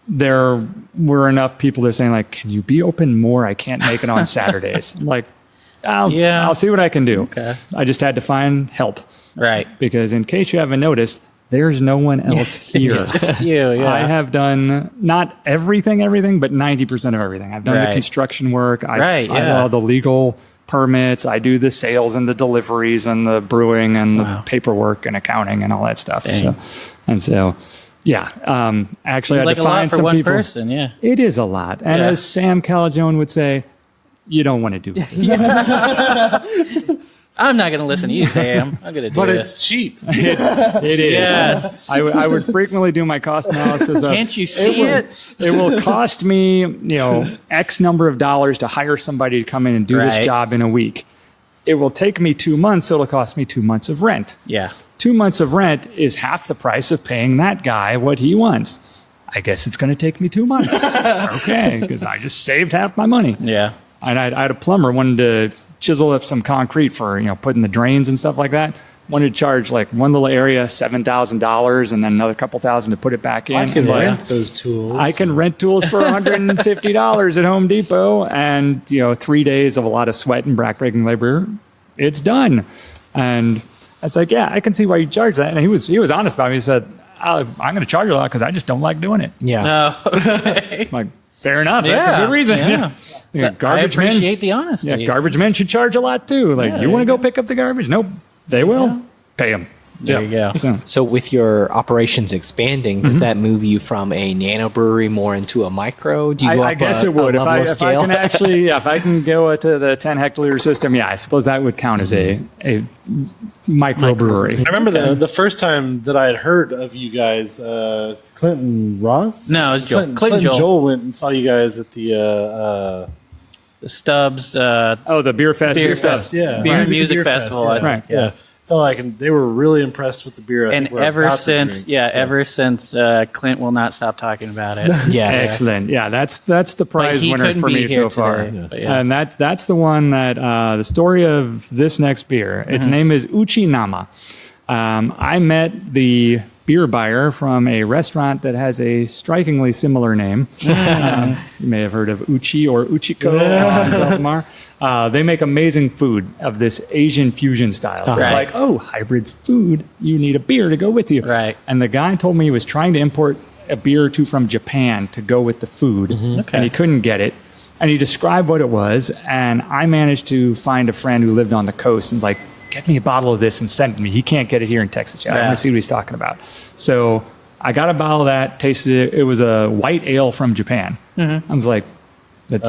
there were enough people that are saying, like, can you be open more? I can't make it on Saturdays. I'm like, I'll see what I can do. Okay. I just had to find help. Right. Because in case you haven't noticed, there's no one else here. Just you, I have done not everything, but 90% of everything. I've done the construction work. I do all the legal permits. I do the sales and the deliveries and the brewing and the paperwork and accounting and all that stuff. So, actually, I had to find some people. Person, It is a lot. And as Sam Calagione would say, you don't want to do this. I'm not going to listen to you, Sam. I'm going to do But it. it's cheap. It is. Yes. I would frequently do my cost analysis. Can't you see it? It will cost me, X number of dollars to hire somebody to come in and do this job in a week. It will take me 2 months, so it'll cost me 2 months of rent. Yeah. 2 months of rent is half the price of paying that guy what he wants. I guess it's going to take me 2 months. Okay, because I just saved half my money. Yeah. And I had a plumber wanted to chisel up some concrete for putting the drains and stuff like that. Wanted to charge like one little area $7,000 and then another couple thousand to put it back in. I can rent those tools. I can rent tools for $150 at Home Depot, and 3 days of a lot of sweat and backbreaking labor. It's done. And I was like, yeah, I can see why you charge that. And he was honest about it. He said, I'm going to charge you a lot because I just don't like doing it. Yeah. Okay. I'm like, fair enough. That's a good reason. Yeah. Yeah, So I appreciate the honesty. Yeah, garbage men should charge a lot too. Like, you want to go pick up the garbage? Nope. They will. Pay them. There you go. So with your operations expanding, does that move you from a nano brewery more into a micro? Do you go I up guess a, it would. a level of If I scale? can actually, if I can go to the 10 hectoliter system, I suppose that would count as a microbrewery. I remember the first time that I had heard of you guys, Clinton Ross? No, it was Joel. Clinton Joel went and saw you guys at the Stubbs. The beer fest. Beer Fest, yeah. Beer Right. music Beer festival. Fest, I think, Right. Yeah. So they were really impressed with the beer. I And think we're ever about to since, drink. ever since, Clint will not stop talking about it. Yes. Excellent. Yeah, that's the prize he winner couldn't for be me here so far. today, but yeah. And that's the one that the story of this next beer. Its name is Uchi Nama. I met the beer buyer from a restaurant that has a strikingly similar name. You may have heard of Uchi or Uchiko on Zeltamar. They make amazing food of this Asian fusion style. So it's like, hybrid food, you need a beer to go with you. Right. And the guy told me he was trying to import a beer or two from Japan to go with the food, and he couldn't get it. And he described what it was, and I managed to find a friend who lived on the coast and was like, get me a bottle of this and send it to me. He can't get it here in Texas yet. I want to see what he's talking about. So I got a bottle of that, tasted it. It was a white ale from Japan. I was like, that's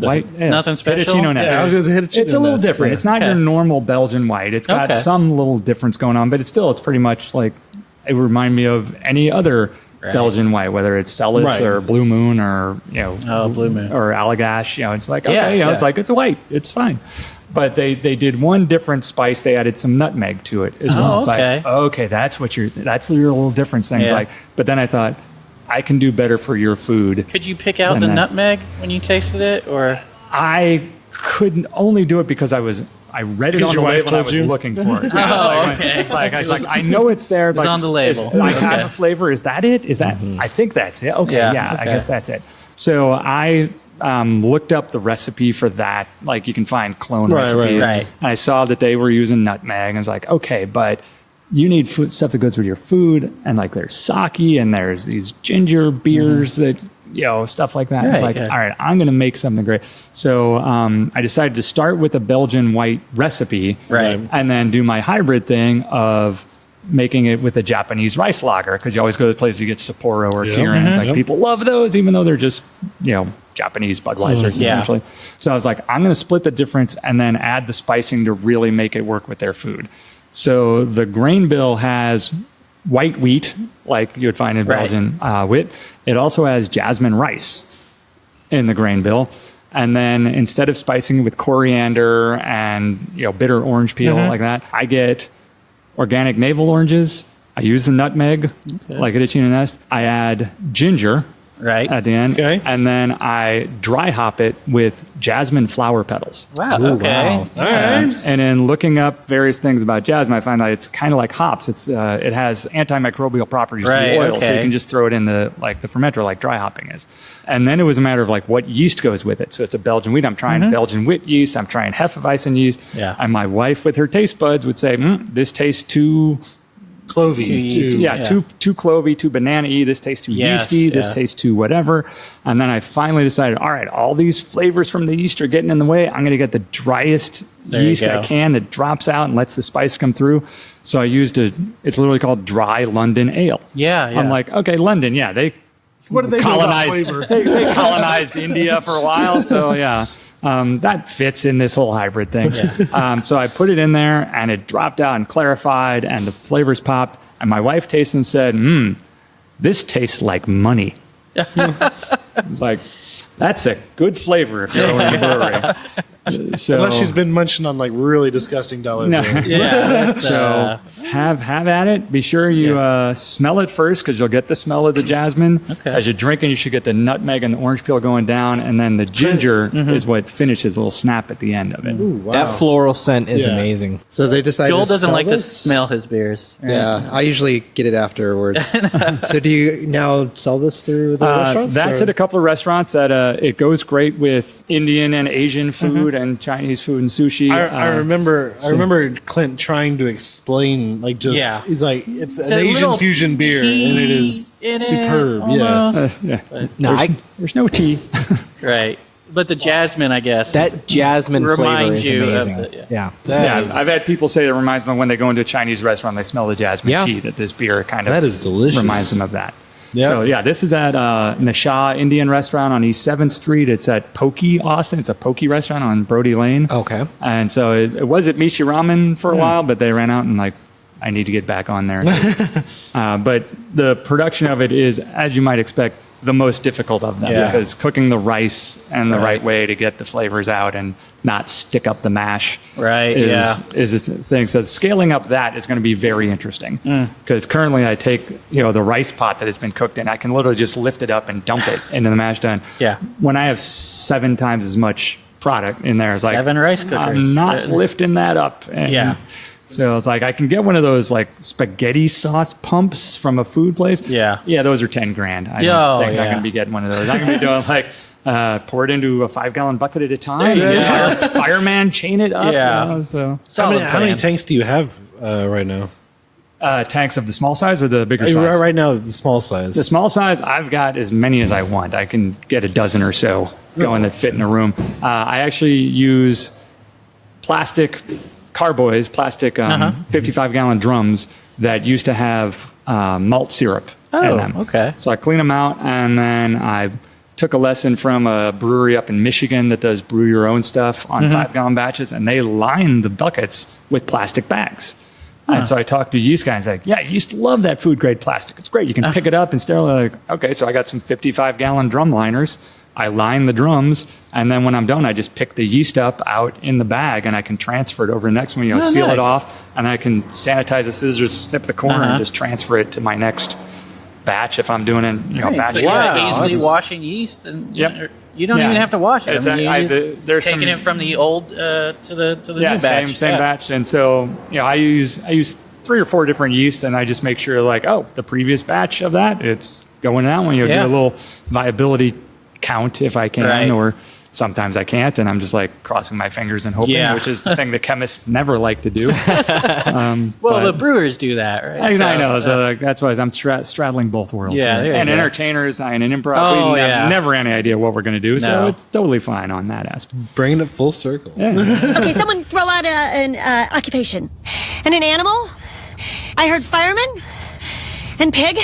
white ale. Nothing special? Hitachino Nest. Yeah, I was just Hitachino It's a little Nest, different. yeah. It's not your normal Belgian white. It's got some little difference going on, but it's pretty much like, it would remind me of any other Belgian white, whether it's Celis or Blue Moon or, Blue Moon. or Allagash. It's like, Yeah, it's like, it's white. It's fine. But they did one different spice. They added some nutmeg to it as well. It's like, okay, that's your little difference thing. Yeah. Like, but then I thought, I can do better for your food. Could you pick out the nutmeg when you tasted it, or I couldn't only do it because I read it on the label and I was looking for it. It's like I know it's there. It's on the label. I have a flavor. Is that it? Is that? I think that's it. Okay, yeah, I guess that's it. So I looked up the recipe for that. Like, you can find clone recipes. Right. And I saw that they were using nutmeg. And I was like, okay, but you need stuff that goes with your food. And like, there's sake and there's these ginger beers that, stuff like that. It's like, all right, I'm going to make something great. So I decided to start with a Belgian white recipe. Right. And then do my hybrid thing of making it with a Japanese rice lager, because you always go to the place you get Sapporo or Kirin. It's like, people love those, even though they're just, Japanese Budweisers essentially. So I was like, I'm going to split the difference and then add the spicing to really make it work with their food. So the grain bill has white wheat, like you would find in Belgian wheat. It also has jasmine rice in the grain bill. And then instead of spicing it with coriander and bitter orange peel like that, I get organic navel oranges. I use the nutmeg, like Hitachino Nest. I add ginger at the end. And then I dry hop it with jasmine flower petals. Wow. Okay. All right. And in looking up various things about jasmine, I find out it's kind of like hops. It has antimicrobial properties to the oil, so you can just throw it in the fermenter, like dry hopping is. And then it was a matter of like what yeast goes with it. So it's a Belgian wheat. I'm trying Belgian wheat yeast. I'm trying Hefeweizen yeast. Yeah. And my wife, with her taste buds, would say, "This tastes too." Clovey. Too clovey, too banana-y. This tastes too yeasty. This tastes too whatever. And then I finally decided, all right, all these flavors from the yeast are getting in the way. I'm going to get the driest yeast I can that drops out and lets the spice come through. So I used it's literally called dry London ale. Yeah. I'm like, okay, London, they What did they colonized, do about flavor? they colonized India for a while. So that fits in this whole hybrid thing. So I put it in there, and it dropped out and clarified, and the flavors popped. And my wife tasted and said, this tastes like money. I was like, that's a good flavor if you're in the brewery. So, unless she's been munching on like really disgusting dollar bills. So have at it. Be sure you smell it first, because you'll get the smell of the jasmine. As you're drinking, you should get the nutmeg and the orange peel going down, and then the ginger is what finishes a little snap at the end of it. Ooh, wow. That floral scent is amazing. So they decided Joel doesn't like this? to smell his beers. Right? Yeah, I usually get it afterwards. So do you now sell this through the restaurants? That's at a couple of restaurants that it goes great with Indian and Asian food and Chinese food and sushi. I remember Clint trying to explain, like, just he's like, it's an Asian fusion beer, and it is superb. There's no tea. Right. But the jasmine, I guess. That jasmine flavor is amazing. I've had people say it reminds them when they go into a Chinese restaurant, they smell the jasmine tea, that this beer kind of is delicious. Reminds them of that. Yep. So, this is at Nasha Indian Restaurant on East 7th Street. It's at Pokey, Austin. It's a Pokey restaurant on Brody Lane. Okay. And so it was at Michi Ramen for a while, but they ran out and, like, I need to get back on there. But the production of it is, as you might expect, the most difficult of them, because cooking the rice and the right way to get the flavors out and not stick up the mash is a thing. So scaling up that is going to be very interesting, because currently I take the rice pot that has been cooked in, I can literally just lift it up and dump it into the mash tun. When I have 7 times as much product in there, it's 7 rice cookers. I'm not lifting that up. So it's like I can get one of those like spaghetti sauce pumps from a food place. Yeah, those are $10,000. I don't think I'm going to be getting one of those. I'm going to be doing like pour it into a 5-gallon bucket at a time. Fireman chain it up. So how many tanks do you have right now? Tanks of the small size or the bigger size? Right now, the small size. The small size, I've got as many as I want. I can get a dozen or so going that fit in a room. I actually use plastic carboys, plastic 55-gallon drums that used to have malt syrup in them. Okay. So I clean them out, and then I took a lesson from a brewery up in Michigan that does brew your own stuff on 5-gallon batches, and they line the buckets with plastic bags. And so I talked to a yeast guy, and he's like, I used to love that food grade plastic. It's great. You can pick it up and sterilize. Like, okay, so I got some 55-gallon drum liners. I line the drums, and then when I'm done, I just pick the yeast up out in the bag, and I can transfer it over the next one. Seal it off, and I can sanitize the scissors, snip the corner, and just transfer it to my next batch if I'm doing it. Batch. So you're easily washing yeast, and you don't even have to wash it. There's taking it from the old to the new batch. Same batch, and so I use 3 or 4 different yeasts, and I just make sure the previous batch of that it's going out when you do a little viability count if I can, or sometimes I can't, and I'm just like crossing my fingers and hoping, which is the thing the chemists never like to do. The brewers do that, right? I know. So that's why I'm straddling both worlds. And entertainers and an improv. We have never any idea what we're going to do, so it's totally fine on that aspect. Bringing it full circle. Okay, someone throw out an occupation and an animal. I heard fireman and pig.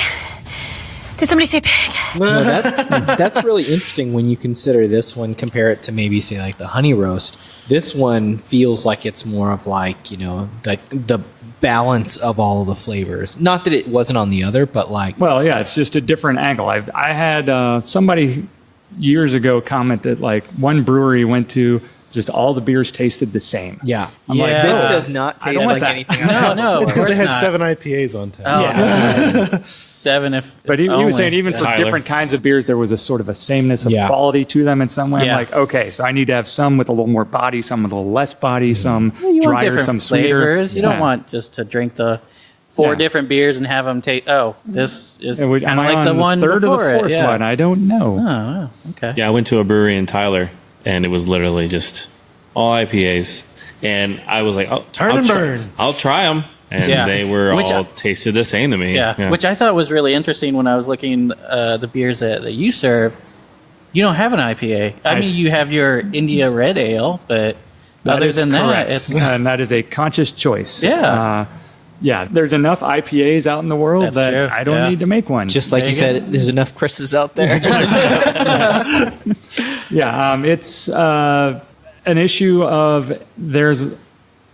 Did somebody say pig? No, that's really interesting when you consider this one, compare it to maybe say like the honey roast. This one feels like it's more of like, the balance of all the flavors. Not that it wasn't on the other, but like... Well, it's just a different angle. I had somebody years ago comment that like one brewery went to, just all the beers tasted the same. Yeah. I'm like, this does not taste like anything else. No, it's because they had 7 IPAs on tap. 7 But he was saying even for different kinds of beers, there was a sort of a sameness of quality to them in some way. I'm like, okay, so I need to have some with a little more body, some with a little less body, some drier, some sweeter. You don't want just to drink the 4 different beers and have them taste. Oh, this is kind of like the one third before or the fourth one. I don't know. Oh, okay. Yeah, I went to a brewery in Tyler, and it was literally just all IPAs, and I was like, "Oh, turn and burn! I'll try them." And they were all tasted the same to me. Yeah, which I thought was really interesting when I was looking the beers that you serve. You don't have an IPA. I mean, you have your India Red Ale, but other than that, it's and that is a conscious choice. Yeah. There's enough IPAs out in the world that I don't need to make one. Just like you said, there's enough Chris's out there. It's an issue of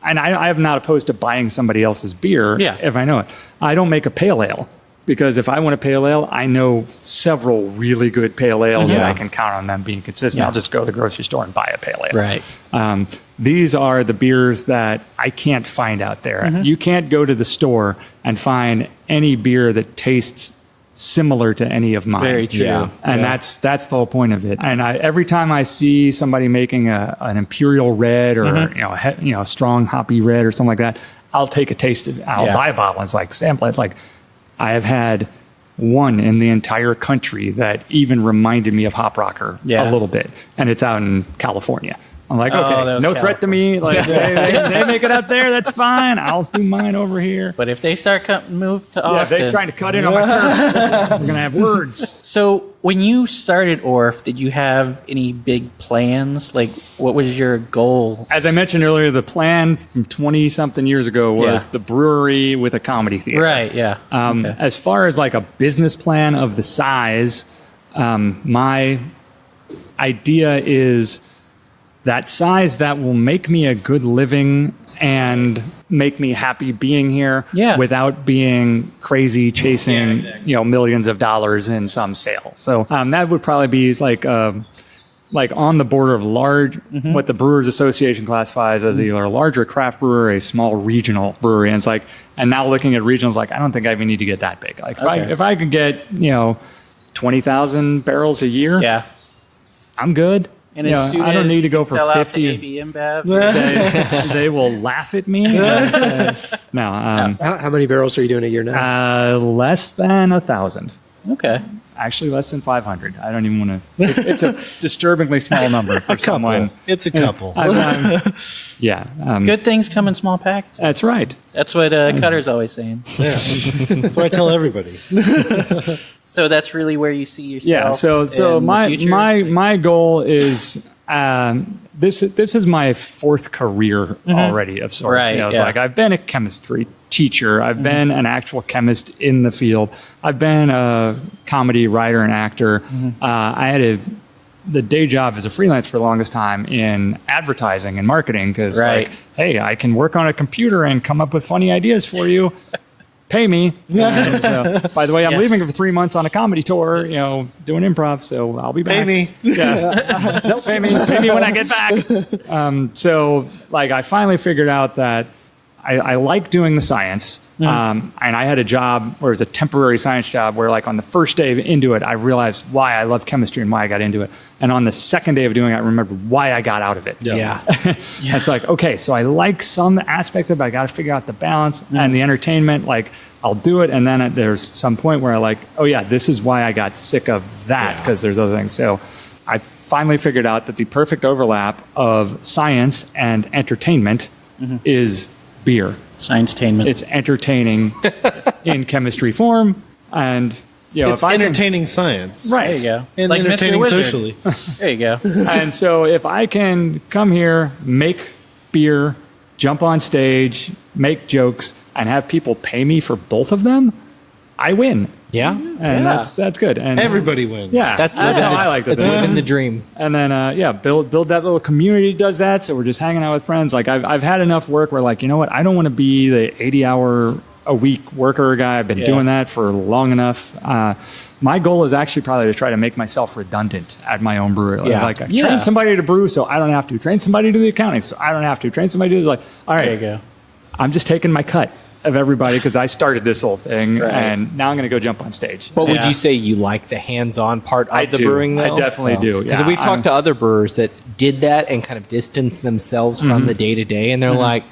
and I am not opposed to buying somebody else's beer if I know it. I don't make a pale ale because if I want a pale ale, I know several really good pale ales and I can count on them being consistent. I'll just go to the grocery store and buy a pale ale. Right. These are the beers that I can't find out there. You can't go to the store and find any beer that tastes similar to any of mine. Very true. Yeah. And that's the whole point of it. And every time I see somebody making an imperial red or a strong hoppy red or something like that, I'll take a taste of it. I'll buy a bottle. It's like sample. It's like I have had one in the entire country that even reminded me of Hop Rocker a little bit, and it's out in California. I'm like, okay, no threat to me. Like they make it out there, that's fine. I'll do mine over here. But if they start move to Austin, if they're trying to cut in on my turf, we're gonna have words. So when you started Orf, did you have any big plans? Like, what was your goal? As I mentioned earlier, the plan from 20-something years ago was the brewery with a comedy theater. Right. Yeah. As far as like a business plan of the size, my idea is that size that will make me a good living and make me happy being here without being crazy chasing millions of dollars in some sale. So that would probably be like on the border of large, what the Brewers Association classifies as either a larger craft brewer or a small regional brewery. And it's like, and now looking at regionals, like I don't think I even need to get that big. Like if I could get 20,000 barrels a year, I'm good. And as soon I don't as need to go you for sell 50. Out to AB InBev, they will laugh at me. No. How many barrels are you doing a year now? Less than 1,000. Okay. Actually, less than 500. I don't even want to. It's a disturbingly small number for someone. It's a couple. Good things come in small packs. That's right. That's what Cutter's always saying. Yeah. That's what I tell everybody. So that's really where you see yourself. Yeah. So my goal is this is my fourth career already of sorts. Right. It's like I've been a chemistry teacher. I've been an actual chemist in the field. I've been a comedy writer and actor. I had the day job as a freelance for the longest time in advertising and marketing because like, hey, I can work on a computer and come up with funny ideas for you. Pay me. So, by the way, I'm leaving for 3 months on a comedy tour, doing improv, so I'll be back. Pay me. Yeah. They'll pay me. Pay me when I get back. So I finally figured out that I like doing the science. And I had a job where it was a temporary science job where on the first day into it, I realized why I love chemistry and why I got into it. And on the second day of doing it, I remembered why I got out of it. It's like, okay, so I like some aspects of it, but I got to figure out the balance and the entertainment. I'll do it. And then there's some point where this is why I got sick of that because there's other things. So I finally figured out that the perfect overlap of science and entertainment is beer. Science-tainment. It's entertaining in chemistry form, and it's entertaining science. Right. There you go. And entertaining socially. There you go. And so if I can come here, make beer, jump on stage, make jokes, and have people pay me for both of them, I win. Yeah. And that's good. And everybody wins. Yeah. That's how I like to think. That's living the dream. And then build that little community does that. So we're just hanging out with friends. I've had enough work where you know what, I don't want to be the 80-hour a week worker guy. I've been doing that for long enough. My goal is actually probably to try to make myself redundant at my own brewery. Train somebody to brew so I don't have to. Train somebody to do the accounting so I don't have to. Train somebody to all right. There you go. I'm just taking my cut of everybody because I started this whole thing and now I'm going to go jump on stage. But would you say you like the hands-on part of the brewing though? I definitely do. Because we've talked to other brewers that did that and kind of distanced themselves from the day-to-day and they're like,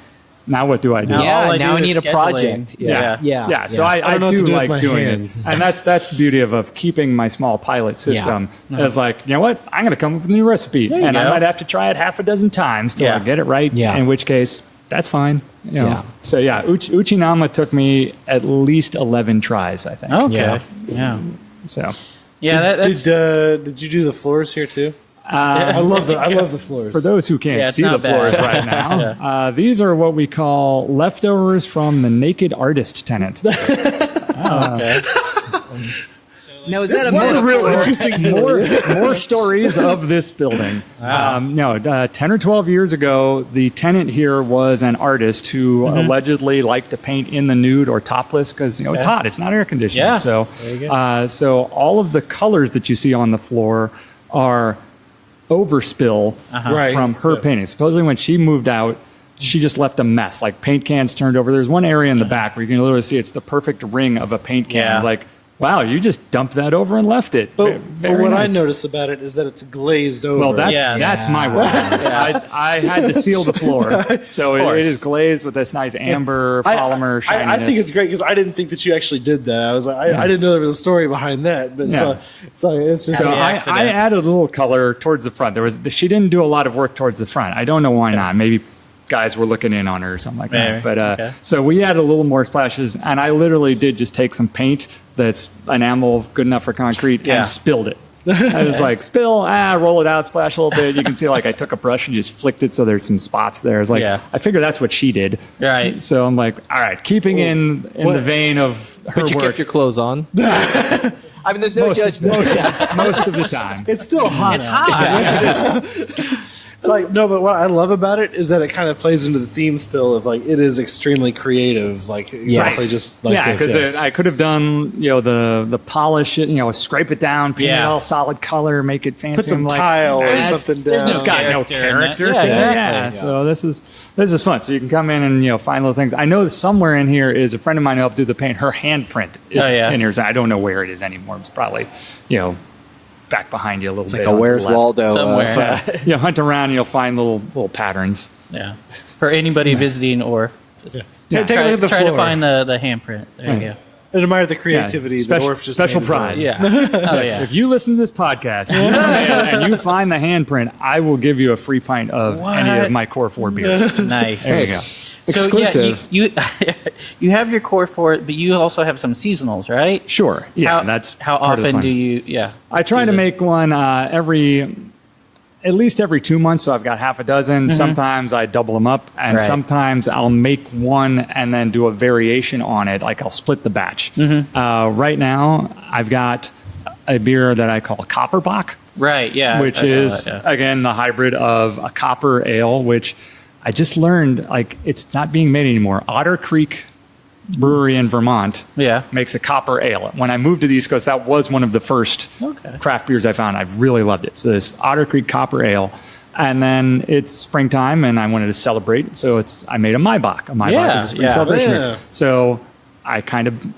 now what do I do? Now I need a project. Yeah. So I do like doing it. And that's the beauty of keeping my small pilot system. It's like, you know what? I'm going to come up with a new recipe. And I might have to try it half a dozen times till I get it right. Yeah. In which case, that's fine. So Uchinama took me at least 11 tries, I think. Okay. Yeah. So. Yeah. Did you do the floors here too? I love the floors. For those who can't see the floors right now, these are what we call leftovers from the naked artist tenant. Okay. No, is This that was a real interesting more stories of this building. Wow. 10 or 12 years ago, the tenant here was an artist who allegedly liked to paint in the nude or topless because it's hot. It's not air conditioned. Yeah. So, so all of the colors that you see on the floor are overspill from her painting. Supposedly, when she moved out, she just left a mess, like paint cans turned over. There's one area in the back where you can literally see it's the perfect ring of a paint can. Yeah. It's like, wow, you just dumped that over and left it. But what I nice. noticed about it is that it's glazed over. Well, that's my word. I had to seal the floor, so it is glazed with this nice amber polymer shininess. I think it's great because I didn't think that you actually did that. I was like, I didn't know there was a story behind that. But it's just. So I added a little color towards the front. She didn't do a lot of work towards the front. I don't know why not. Maybe guys were looking in on her or something like that. But so we added a little more splashes, and I literally did just take some paint that's enamel good enough for concrete and spilled it. I was like, roll it out, splash a little bit. You can see like I took a brush and just flicked it so there's some spots there. It's like I figure that's what she did. Right. So I'm like, all right, keeping in the vein of her But you work. kept your clothes on. I mean, there's no judgment. Most of the time. It's still hot. It's hot. It's like, no, but what I love about it is that it kind of plays into the theme still of like, it is extremely creative. Like exactly just like this. Because I could have done, the polish it, scrape it down, paint it all solid color, make it fancy. Put some like, tile or something down. It's got no character. Exactly. So this is fun. So you can come in and find little things. I know somewhere in here is a friend of mine who helped do the paint. Her handprint is in here. So I don't know where it is anymore. It's probably back behind you a little bit. It's like a Where's Waldo somewhere. Hunt around and you'll find little patterns. Yeah. For anybody visiting or take a look at the try floor. to find the handprint. There you go. And admire the creativity. that Orf just special made prize. his Yeah. If you listen to this podcast and you find the handprint, I will give you a free pint of any of my Core 4 beers. Nice. There you go. Exclusive. So you have your core for it, but you also have some seasonals, right? Sure. Yeah, that's how part of the often fun. do you? Yeah. I try to make one at least every 2 months, so I've got half a dozen. Sometimes I double them up, and sometimes I'll make one and then do a variation on it, like I'll split the batch. Right now, I've got a beer that I call Copper Bock. Right, yeah. Which is, again, the hybrid of a copper ale, which I just learned, it's not being made anymore. Otter Creek Brewery in Vermont makes a copper ale. When I moved to the East Coast, that was one of the first craft beers I found. I really loved it. So this Otter Creek Copper Ale. And then it's springtime, and I wanted to celebrate. So I made a Maibach. A Maibach is a spring celebration beer. So I kind of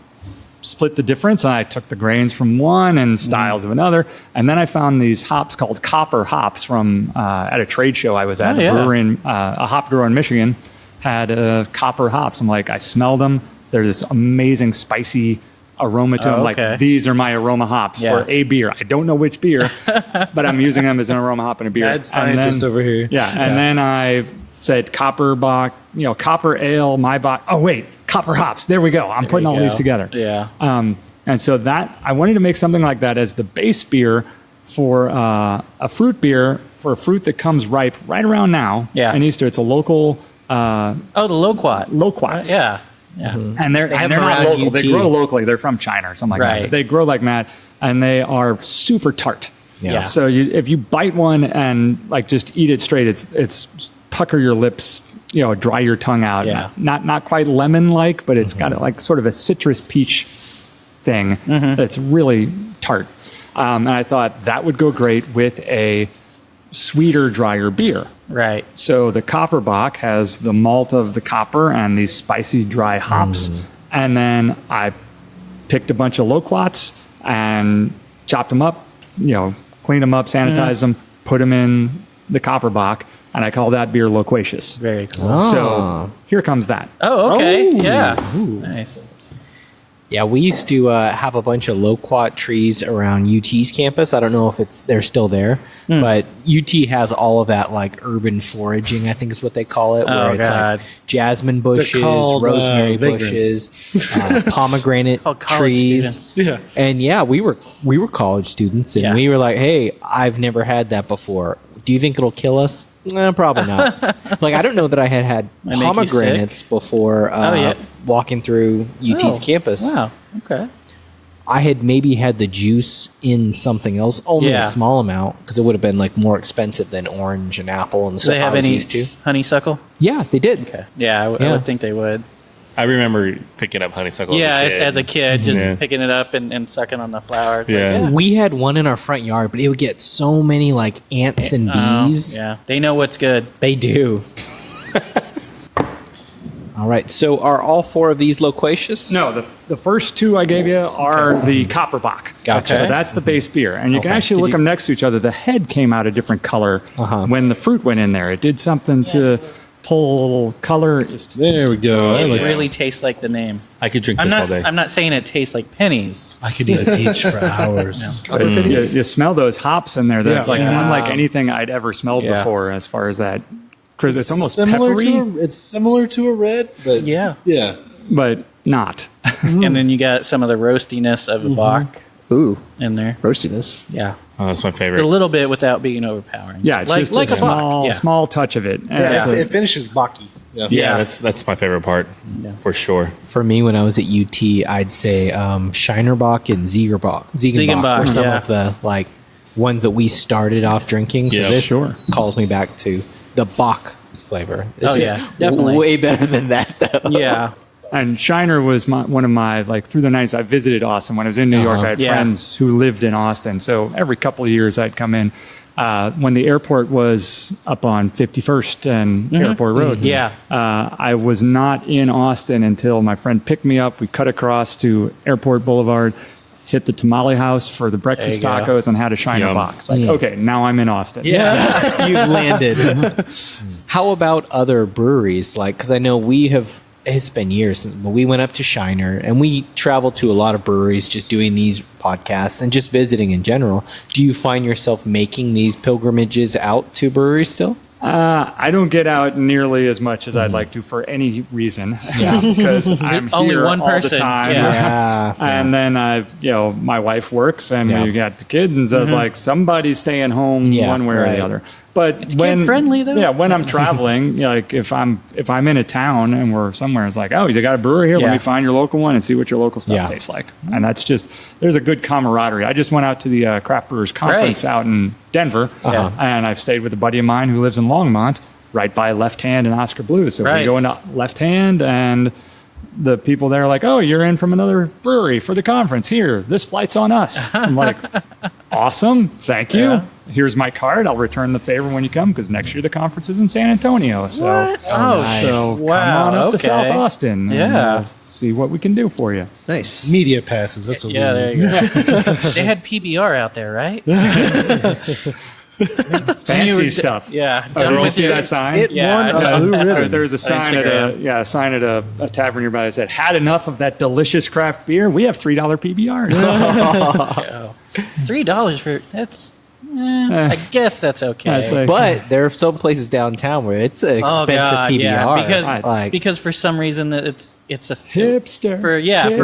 split the difference, and I took the grains from one and styles of another. And then I found these hops called copper hops from at a trade show I was at. A brewery a hop grower in Michigan had copper hops. I'm like, I smelled them. They're this amazing spicy aroma to them. Like, these are my aroma hops for a beer. I don't know which beer, but I'm using them as an aroma hop in a beer. Mad scientist over here. And then I said copper bock, copper ale, Maibach. Oh wait, copper hops. There we go. I'm putting all these together. Yeah. And so that I wanted to make something like that as the base beer for a fruit beer for a fruit that comes ripe right around now. Yeah. In Easter, it's a local. The loquat. Loquats. Yeah. And they're not local. They grow locally. They're from China or something like that. But they grow like mad, and they are super tart. Yeah. So if you bite one and just eat it straight, it's pucker your lips, dry your tongue out. Yeah. Not quite lemon like, but it's got sort of a citrus peach thing that's really tart. And I thought that would go great with a sweeter, drier beer. Right. So the Copper Bock has the malt of the copper and these spicy, dry hops. And then I picked a bunch of loquats and chopped them up, cleaned them up, sanitized them, put them in the Copper Bock, and I call that beer Loquacious. Very cool. So here comes that. Oh, okay. Yeah. Nice. Yeah, we used to have a bunch of loquat trees around UT's campus. I don't know if they're still there, but UT has all of that urban foraging, I think is what they call it, where it's jasmine bushes, rosemary bushes, pomegranate trees. Students. And we were college students, and we were like, hey, I've never had that before. Do you think it'll kill us? Probably not. I don't know that I had pomegranates before walking through UT's campus. Wow. Okay. I had maybe had the juice in something else, only a small amount, because it would have been like more expensive than orange and apple and Do stuff. they have any honeysuckle? Yeah, they did. Okay. Yeah, I would think they would. I remember picking up honeysuckle as a kid, just picking it up and sucking on the flower. It's We had one in our front yard, but it would get so many like ants and bees. Yeah, they know what's good. They do. All right, so are all 4 of these loquacious? No, the first 2 I gave you are the copper bock. Gotcha. So that's the base beer. And you can actually look them next to each other. The head came out a different color when the fruit went in there. It did something to pull a little color. There we go. It really tastes like the name. I could drink this all day. I'm not saying it tastes like pennies. I could eat a peach for hours. You smell those hops in there. That unlike anything I'd ever smelled before as far as that. It's almost similar peppery. it's similar to a red, but but not. And then you got some of the roastiness of the bock in there. Roastiness. Yeah. Oh, that's my favorite. It's a little bit without being overpowering. Yeah, it's just like a small touch of it. It finishes bocky. Yeah, that's my favorite part for sure. For me, when I was at UT, I'd say Shinerbach and Ziegenbach were some of the like ones that we started off drinking. So this calls me back to the Bock flavor. This is definitely way better than that, though. Yeah. And Shiner was one of my, like, through the nights I visited Austin. When I was in New York, I had friends who lived in Austin. So every couple of years I'd come in. When the airport was up on 51st and Airport Road, I was not in Austin until my friend picked me up. We cut across to Airport Boulevard, hit the tamale house for the breakfast tacos, and had a Shiner box. Like, okay, now I'm in Austin. Yeah, you've landed. How about other breweries? Like, because I know it's been years, but we went up to Shiner, and we traveled to a lot of breweries just doing these podcasts and just visiting in general. Do you find yourself making these pilgrimages out to breweries still? I don't get out nearly as much as I'd like to for any reason. Because I'm only here one all person. the time. And then my wife works, and we got the kids, and so it's like somebody's staying home one way or the other. But it's kid-friendly, though. Yeah, when I'm traveling, like if I'm in a town and we're somewhere, it's like, oh, you got a brewery here? Let me find your local one and see what your local stuff tastes like. And that's just, there's a good camaraderie. I just went out to the Craft Brewers Conference out in Denver, and I've stayed with a buddy of mine who lives in Longmont, right by Left Hand and Oscar Blues. So we go into Left Hand, and the people there are like, oh, you're in from another brewery for the conference. Here, this flight's on us. I'm like, awesome, thank you. Yeah. Here's my card. I'll return the favor when you come, because next year the conference is in San Antonio. So, nice. So come on up to South Austin. Yeah. And, see what we can do for you. Nice. Media passes. That's what we there need. you go. They had PBR out there, right? Fancy stuff. Yeah. Did you see that sign? It won a blue ribbon. There was a sign at a tavern nearby that said, "Had enough of that delicious craft beer? We have $3 PBRs." $3 for that's. I guess that's okay. But there are some places downtown where it's an expensive PBR. Yeah, because for some reason it's a hipster. For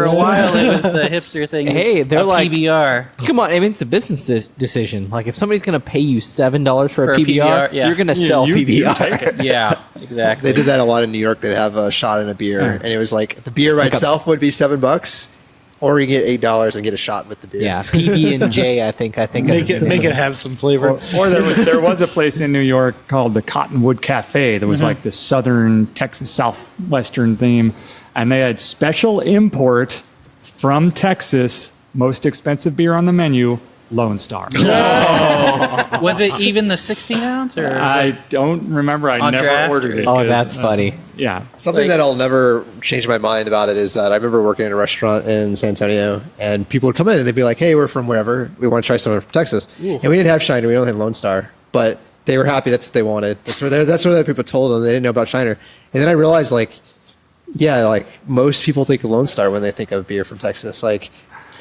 a while it was the hipster thing. Hey, they're like PBR. Come on, I mean, it's a business decision. Like if somebody's going to pay you $7 for a PBR, you're going to sell PBR. You take it. Yeah, exactly. They did that a lot in New York. They'd have a shot in a beer, and it was like the beer by itself would be $7. Or you get $8 and get a shot with the beer. Yeah, PB&J. I think make it have some flavor. Or there was a place in New York called the Cottonwood Cafe that was like the southern Texas southwestern theme, and they had special import from Texas, most expensive beer on the menu, Lone Star. Was it even the 16-ounce? Or I don't remember. I never draft, ordered it. Oh, that's funny. Yeah. Something that I'll never change my mind about it is that I remember working in a restaurant in San Antonio, and people would come in and they'd be like, "Hey, we're from wherever. We want to try something from Texas." Ooh. And we didn't have Shiner. We only had Lone Star. But they were happy. That's what they wanted. That's what other people told them. They didn't know about Shiner. And then I realized, most people think of Lone Star when they think of beer from Texas.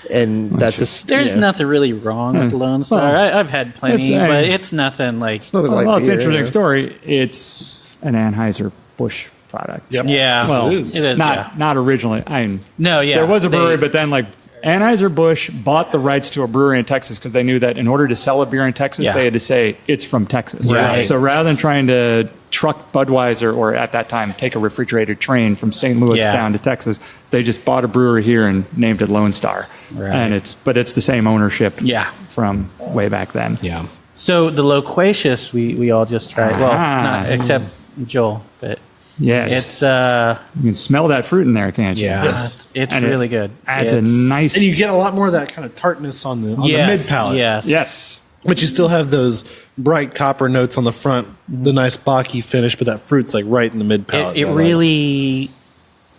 And that's just... There's nothing really wrong with Lone Star. I've had plenty, but it's nothing like... It's nothing like beer, it's an interesting story. It's an Anheuser-Busch product. Yep. Yeah. Well, it is. Not originally. There was a brewery, but then Anheuser-Busch bought the rights to a brewery in Texas because they knew that in order to sell a beer in Texas, they had to say it's from Texas. Right. So rather than trying to truck Budweiser, or at that time, take a refrigerated train from St. Louis down to Texas. They just bought a brewery here and named it Lone Star. Right. And it's the same ownership from way back then. Yeah. So the loquacious we all just tried. Well, not except Joel, but yes, it's you can smell that fruit in there, can't you? Yeah. it's really good. Adds a nice, and you get a lot more of that kind of tartness on the mid palate. Yes. But you still have those bright copper notes on the front, the nice bocky finish, but that fruit's like right in the mid palate. It really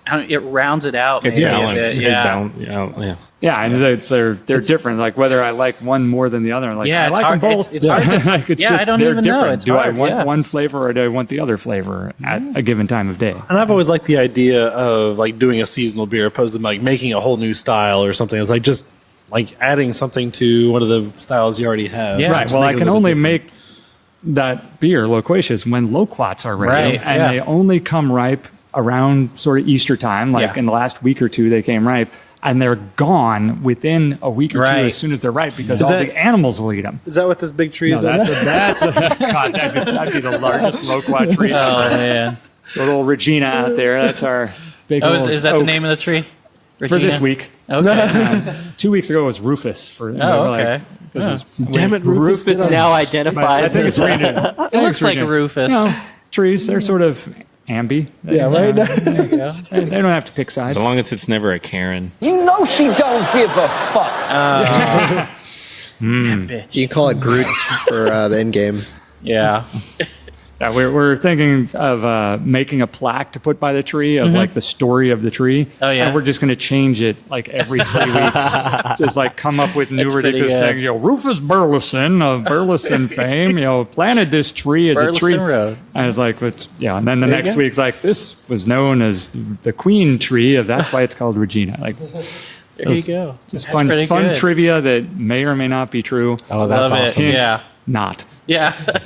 it rounds it out. It's maybe a balanced. bit, Yeah, and they're different. Like whether I like one more than the other. Like I like them both. It's hard to, like, it's I don't they're even different. know. It's do hard, I want one flavor or do I want the other flavor at a given time of day? And I've always liked the idea of like doing a seasonal beer opposed to like making a whole new style or something. It's like just like adding something to one of the styles you already have. Yeah. Right. Well, I can only make that beer loquacious when loquats are ready, and they only come ripe around sort of Easter time. Like in the last week or two, they came ripe, and they're gone within a week or two as soon as they're ripe because the animals will eat them. Is that what this big tree is? God, that'd be the largest loquat tree. Oh man, little Regina out there. That's our big. Is that the name of the tree? Regina? For this week. Okay. 2 weeks ago it was Rufus. Okay. Damn it, Rufus now identifies as it looks like a Rufus. Trees, they're sort of ambi. Yeah, right. There you go. They don't have to pick sides. As long as it's never a Karen. You know she don't give a fuck. Bitch. You can call it Groots for the end game. Yeah. Yeah, we're thinking of making a plaque to put by the tree of like the story of the tree. Oh yeah. And we're just going to change it like every 3 weeks. Just like come up with new ridiculous things. You know, Rufus Burleson of Burleson fame, planted this tree as Burleson a tree. Road. And it's like, and then the next week's like, this was known as the queen tree of, that's why it's called Regina. Like, there you go. Just fun good. trivia that may or may not be true. Oh, that's Love it. awesome. Yeah. Not. Yeah.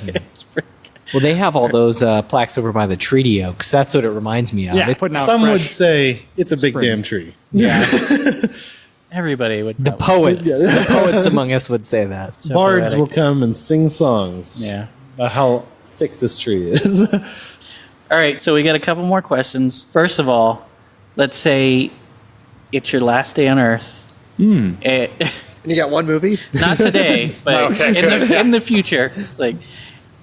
Well, they have all those plaques over by the treaty oaks. That's what it reminds me of. Yeah, putting out Some fresh would say it's a big springs. damn tree. Yeah. Everybody would. The poets. The poets among us would say that. So Bards poetic. will come and sing songs about how thick this tree is. All right, so we got a couple more questions. First of all, let's say it's your last day on Earth. And you got one movie? Not today, but in the future. It's like,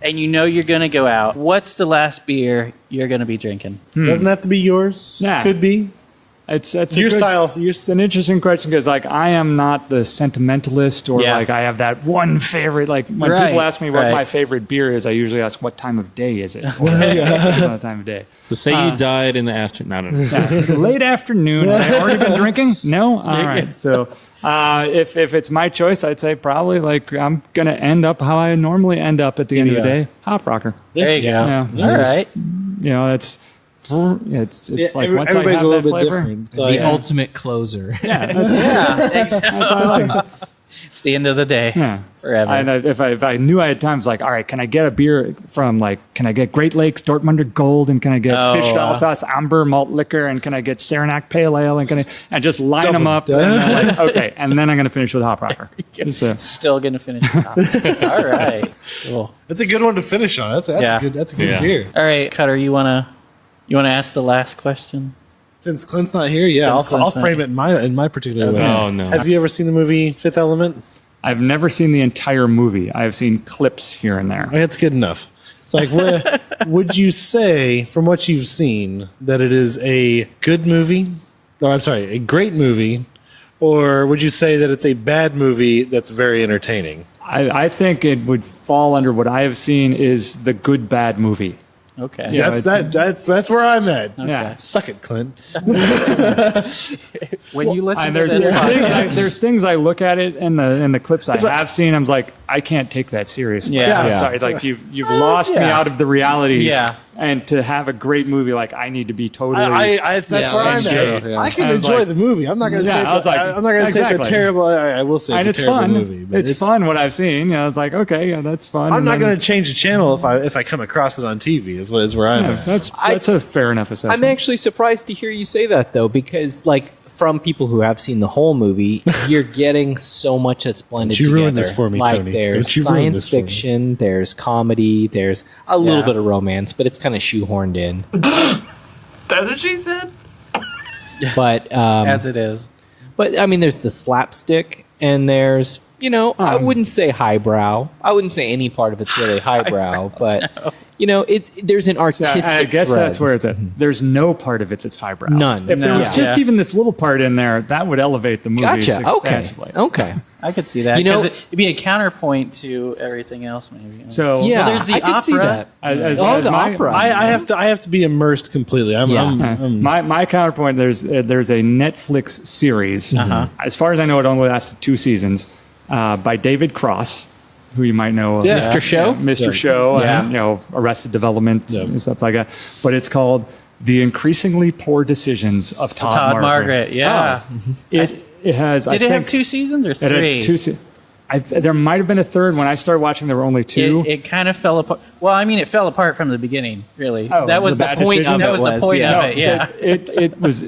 and you know you're going to go out. What's the last beer you're going to be drinking? Doesn't have to be yours. Nah. Could be. It's Your style. It's an interesting question because, like, I am not the sentimentalist or like I have that one favorite. Like when people ask me what my favorite beer is, I usually ask, "What time of day is it?" Or, what time of day? So say you died in the afternoon. No. Late afternoon. Have I already been drinking? No. All right. So if it's my choice, I'd say probably like I'm gonna end up how I normally end up at the end of the day. Hop rocker. There you go. Yeah. All right. It's like once everybody's I have a little that bit flavor, different. The ultimate closer. That's what I like. It's the end of the day. Yeah. Forever. And if I knew I had times like, all right, can I get a beer from can I get Great Lakes Dortmunder Gold and can I get Fischwalsauce Amber Malt Liquor and can I get Saranac Pale Ale and just line them up. And okay, and then I'm going to finish with Hop Rocker. Still going to finish it off. All right. Cool. That's a good one to finish on. That's a good beer. All right, Cutter, you want to ask the last question? Since Clint's not here, I'll frame it in my particular way. Oh no! Have you ever seen the movie Fifth Element? I've never seen the entire movie. I've seen clips here and there. That's good enough. It's like, would you say, from what you've seen, that it is a good movie? Or I'm sorry, a great movie, or would you say that it's a bad movie that's very entertaining? I think it would fall under what I have seen is the good bad movie. Okay. Yeah, that's where I'm at. Okay. Yeah. Suck it, Clint. When you listen to there's things I look at it in the clips I have seen. I'm like, I can't take that seriously. Yeah. I'm sorry. Like you've lost me out of the reality. Yeah. And to have a great movie, like I need to be totally. That's where I'm at. I can enjoy the movie. I'm not going to say. I'm not going to say it's a terrible. I will say it's a terrible movie. But it's fun what I've seen. I was like, okay, that's fun. I'm not going to change the channel if I come across it on TV. Is where I'm at. That's a fair enough assessment. I'm actually surprised to hear you say that though, because like from people who have seen the whole movie, you're getting so much that's blended Don't you together. ruin this for me, like Tony. there's Don't you ruin science this for me. fiction, there's comedy, there's a little bit of romance, but it's kind of shoehorned in. That's what she said. But As it is. But I mean, there's the slapstick, and there's I wouldn't say highbrow. I wouldn't say any part of it's really highbrow, but there's an artistic. I guess thread. that's where it's at. There's no part of it that's highbrow. None. If there was No. just Yeah. even this little part in there, that would elevate the movie Gotcha. Okay. substantially. Okay. I could see that. You know- Because it'd be a counterpoint to everything else, maybe. So Yeah, there's the I could see opera. that. as the my- opera. I have to be immersed completely. I'm My counterpoint, there's a Netflix series. As far as I know, it only lasted 2 seasons by David Cross, who you might know of. Yeah. Mr. Show? Mr. Show, and Arrested Development and stuff like that. But it's called The Increasingly Poor Decisions of Todd Margaret. Yeah. It has. Did it have 2 seasons or It had 3? 2 there might have been a third. When I started watching, there were only 2. It kind of fell apart. Well, I mean, it fell apart from the beginning, really. Oh, that was the the bad point decisions? of it. That was the point of it, yeah. It was.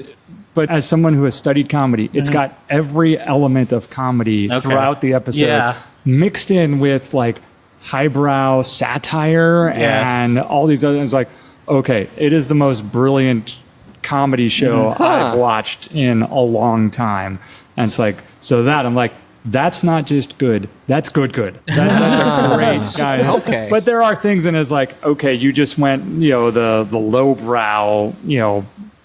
But as someone who has studied comedy, it's got every element of comedy Okay. throughout the episode, Yeah. mixed in with like highbrow satire Yes. and all these other things. Like, okay, it is the most brilliant comedy show I've watched in a long time. And it's like, so that I'm like, that's not just good. That's good. That's a great guy. Okay. But there are things in it as like, okay, you just went, the lowbrow,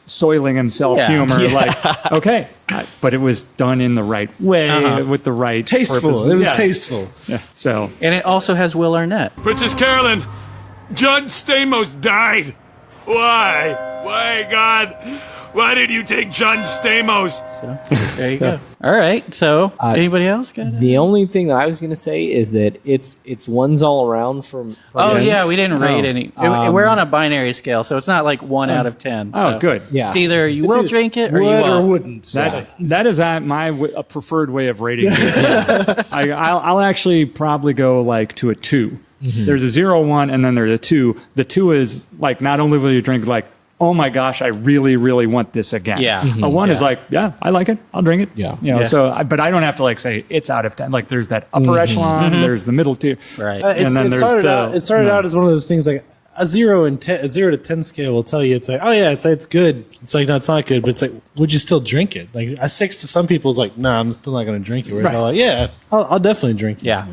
soiling himself humor. Like, okay. But it was done in the right way with the right tasteful. purpose. It was Yeah. tasteful. Yeah. So And it also has Will Arnett. Princess Carolyn, John Stamos died. Why? Why, God? Why did you take John Stamos? So there you go. All right. So anybody else got it? The only thing that I was going to say is that it's ones all around from Oh us. yeah, we didn't rate any. We're on a binary scale, so it's not like 1 out of 10. Oh, so good. Yeah. It's either you will drink it or you would or won't. wouldn't. that is my a preferred way of rating it. I'll actually probably go like to a 2. There's a 0, 1, and then there's a 2. The 2 is like, not only will you drink, like, oh my gosh, I really, really want this again. Yeah. A 1 is like, yeah, I like it. I'll drink it. Yeah. Yeah. So, but I don't have to like say it's out of 10. Like there's that upper echelon, there's the middle tier. Right. And then It there's started out as one of those things like a 0 to 10 scale will tell you it's like, oh yeah, it's good. It's like, no, it's not good, but it's like, would you still drink it? Like a 6 to some people is like, no, I'm still not going to drink it. Whereas Right. I'm like, yeah, I'll definitely drink it. Yeah.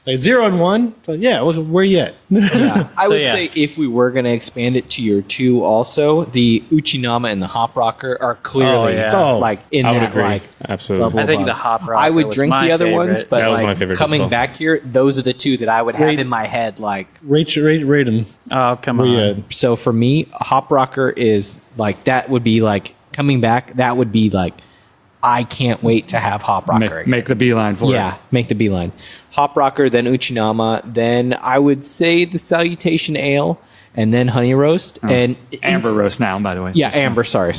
Like 0 and 1, so yeah, where you at? Yeah. I would yeah. say if we were going to expand it to your 2 also, the Uchinama and the Hop Rocker are clearly like in I would that agree. like Absolutely. level I think above. the Hop Rocker I would was drink my the other favorite. ones, but That was like, my favorite as coming well. back here, those are the 2 that I would have in my head. Like, Rate them. Oh, come Where on. you at? so for me, Hop Rocker is like, that would be like coming back. That would be like, I can't wait to have Hop Rocker. again. Make the beeline for it. Yeah, make the beeline. Hop Rocker, then Uchinama, then I would say the Salutation Ale, and then Honey Roast. And Amber roast now, by the way. Yeah, Amber, sorry.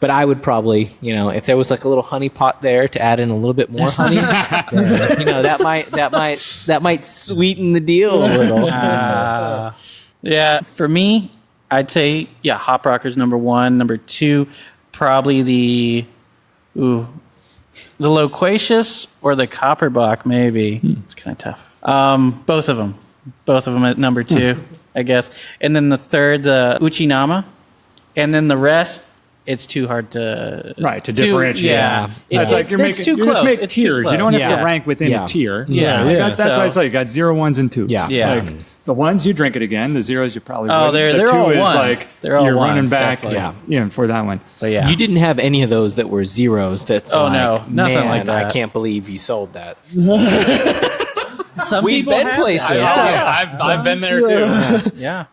But I would probably, if there was like a little honey pot there to add in a little bit more honey, then, that might sweeten the deal a little. Yeah, for me, I'd say, Hop Rocker's number 1. Number 2, probably the Loquacious or the Copperbock, maybe. It's kind of tough. Both of them at number 2, I guess. And then the third, the Uchinama. And then the rest, it's too hard to differentiate. Yeah, It's like you're it's making too you just close. make It's too tiers. close. You don't have Yeah. to rank within Yeah. a tier. Yeah. That's So- why it's like you got 0, 1s, and 2s. Yeah. Like, the 1s you drink it again. The 0s you probably Oh, wouldn't. they're The 2 all is ones. like They're all you're running ones, back. definitely. For that one. But yeah. You didn't have any of those that were 0s. That's Oh, like, no. Nothing man, like that. I can't believe you sold that. Some We've people been have places. that. I've been there too. Yeah.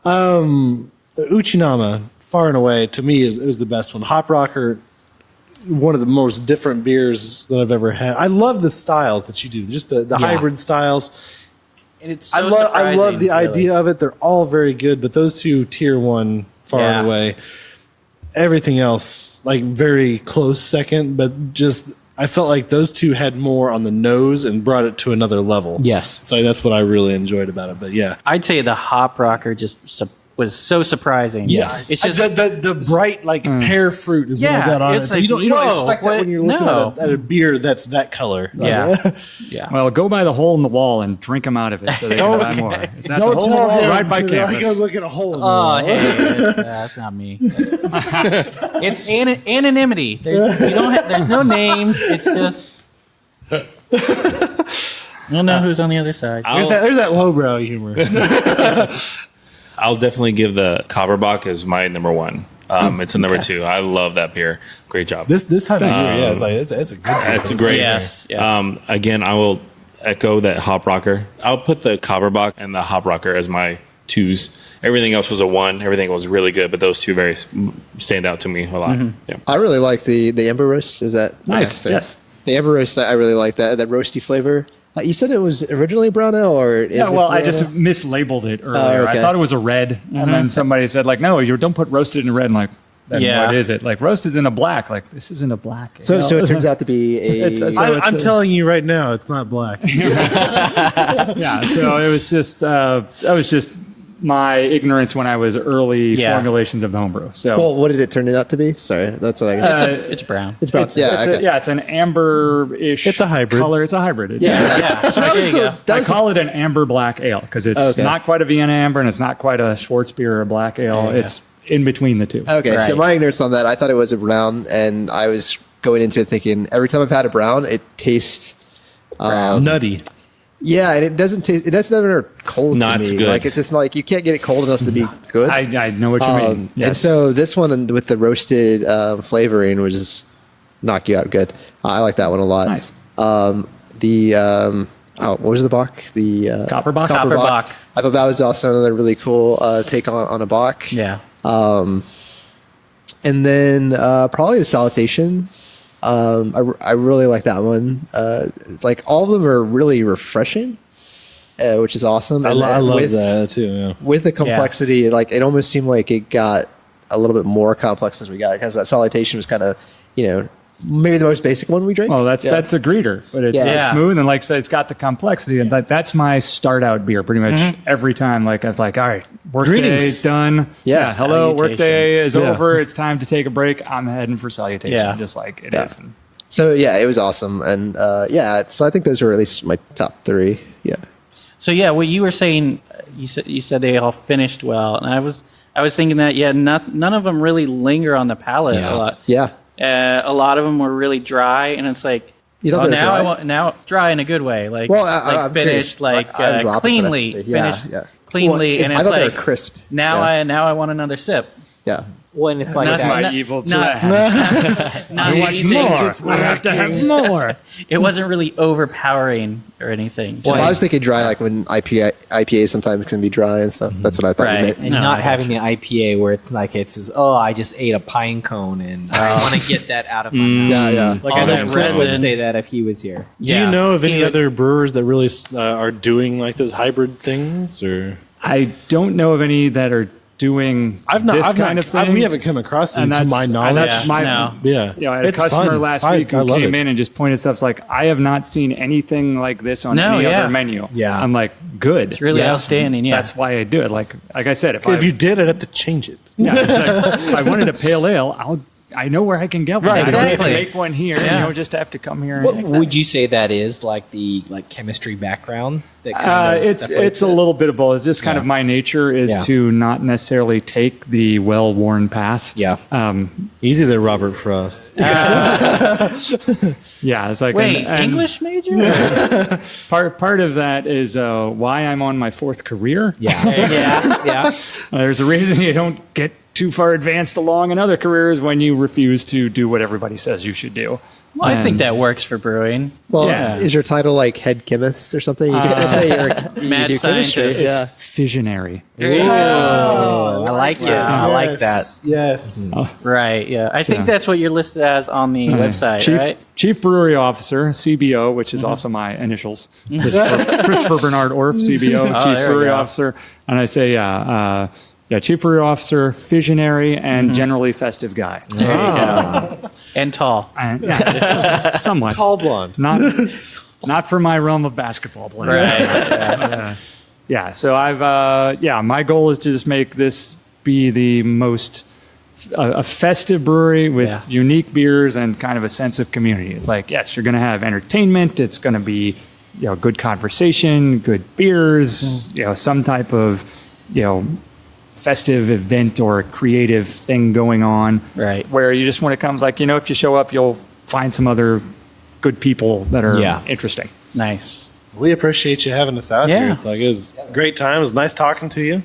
Uchinama, far and away, to me, is the best one. Hop Rocker, one of the most different beers that I've ever had. I love the styles that you do, just the hybrid styles. And it's I so love the surprising, idea of it. They're all very good, but those 2, tier 1, far Yeah. and away. Everything else, like very close second, but just I felt like those 2 had more on the nose and brought it to another level. Yes. So that's what I really enjoyed about it. But yeah, I'd say the Hop Rocker just was so surprising. Yes. It's just the bright pear fruit is what I got on it. it's So you don't whoa, expect that when you're looking at a beer that's that color. yeah. Well, go by the hole in the wall and drink them out of it so they can buy more. It's not the Don't hole tell him right by to campus. go look at a hole in the Oh, wall. hey, that's not me. It's anonymity. There's no names. It's just I don't know who's on the other side. There's that lowbrow humor. I'll definitely give the Copperbock as my number one. It's a number two. I love that beer. Great job. This time of year, it's a good beer. It's a great. Yes. Again, I will echo that Hop Rocker. I'll put the Copperbock and the Hop Rocker as my twos. Everything else was a one. Everything was really good, but those two very stand out to me a lot. Yeah. I really like the Amber Roast. Is that Nice. Yes. The Amber Roast? I really like that roasty flavor. You said it was originally brown ale, or is Yeah, it well, I brown just ale? mislabeled it earlier. okay. I thought it was a red, and then somebody said, like, no, you don't put roasted in red. I'm like, then Yeah. what is it? Like, roast is in a black. Like, this isn't a black. So it turns out to be I'm telling you right now, it's not black. Yeah, so it was just that was just my ignorance when I was early formulations of the homebrew. So Well, what did it turn out to be? Sorry, that's what I guess. It's brown. It's brown. it's an amber-ish. It's a hybrid. color. It's a hybrid. It's- Yeah. So that There was you the- go. that I was call it an amber black ale because it's not quite a Vienna amber and it's not quite a Schwarzbier or a black ale. Yeah. It's in between the two. Okay, so Right. my ignorance on that, I thought it was a brown, and I was going into it thinking every time I've had a brown, it tastes Nutty. Yeah, and it doesn't taste. It doesn't ever cold Not to me. good. Like it's just like you can't get it cold enough to be good. I know what you mean. Yes. And so this one with the roasted flavoring would just knock you out good. I like that one a lot. Nice. What was the bock? The Copperbock? Copperbock. I thought that was also another really cool take on a bock. Yeah. And then probably the salutation. I really like that one. Like all of them are really refreshing, which is awesome. I And love with, that too. Yeah. With the complexity, like it almost seemed like it got a little bit more complex as we got, because that salutation was kind of, maybe the most basic one we drank. Well, that's a greeter, but it's Yeah. smooth and like I said, it's got the complexity, and that's my start out beer pretty much every time. Like I was like, all right, workday Greetings. done. Yeah. Hello, workday is Yeah. over. It's time to take a break. I'm heading for salutation, Yeah. just like it Yeah. is. And So yeah, it was awesome, and so I think those are at least my top three. Yeah. So yeah, what you were saying, you said they all finished well, and I was thinking that none of them really linger on the palate a lot. Yeah. A lot of them were really dry, and it's like, You thought they were dry? now dry in a good way, like Well, like I'm curious. finished, like I was the opposite, cleanly, I think. Yeah, finished yeah. cleanly, and I it's thought they like were crisp. now I want another sip. Yeah. When it's like Not- that. my evil not- plan. Not I want anything- more. I have to have more. It wasn't really overpowering or anything. Well, Just- I was thinking dry, like when IPA sometimes can be dry and stuff. That's what I thought you Right. meant. It's No, not I having the IPA where it's like it says, "Oh, I just ate a pine cone and I want to get that out of my mouth." Yeah, yeah. Like All I know that Clint would resin. say that if he was here. Do Yeah. you know of any He- other brewers that really are doing like those hybrid things? Or I don't know of any that are doing this kind of thing. we haven't come across them And to that's- my and knowledge. that's my- no. Yeah, I had a It's customer fun. last I week who love came it. in and just pointed stuff like, I have not seen anything like this on No, any yeah. other menu. Yeah. I'm like, good. It's really outstanding. Yeah, That's why I do it. Like I said, If you did, I'd have to change it. if I wanted a pale ale, I know where I can get one. Right, I don't have to exactly. make one here. Yeah. Just have to come here. What And, would you say that is like the chemistry background? That kind of it's separates a it? little bit of both. It's just kind of my nature is Yeah. to not necessarily take the well-worn path. Yeah. Easy there, Robert Frost. Yeah, it's like wait, and English major? Part of that is why I'm on my fourth career. Yeah. There's a reason you don't get too far advanced along in other careers when you refuse to do what everybody says you should do. Well, I think And- that works for brewing. Well, Yeah. is your title like head chemist or something? You can still say you Mad do chemistry. scientist. Yeah. Fizzionary. I like it. I like that. Yes. Right. Yeah. I think that's what you're listed as on the website, right? Chief Brewery Officer, CBO, which is also my initials. Christopher Bernard Orf, CBO, Chief there we Brewery go. Officer. And I say, Chief Brewery Officer, Fizzionary, and generally festive guy. There you go. And tall. Somewhat. Tall blonde. Not for my realm of basketball playing. Right. Yeah, so my goal is to just make this be the most a festive brewery with unique beers and kind of a sense of community. It's like, yes, you're going to have entertainment. It's going to be, good conversation, good beers, some type of, festive event or creative thing going on. Right. Where you just, when it comes like, if you show up, you'll find some other good people that are interesting. Nice. We appreciate you having us out here. It's like, it was a great time. It was nice talking to you.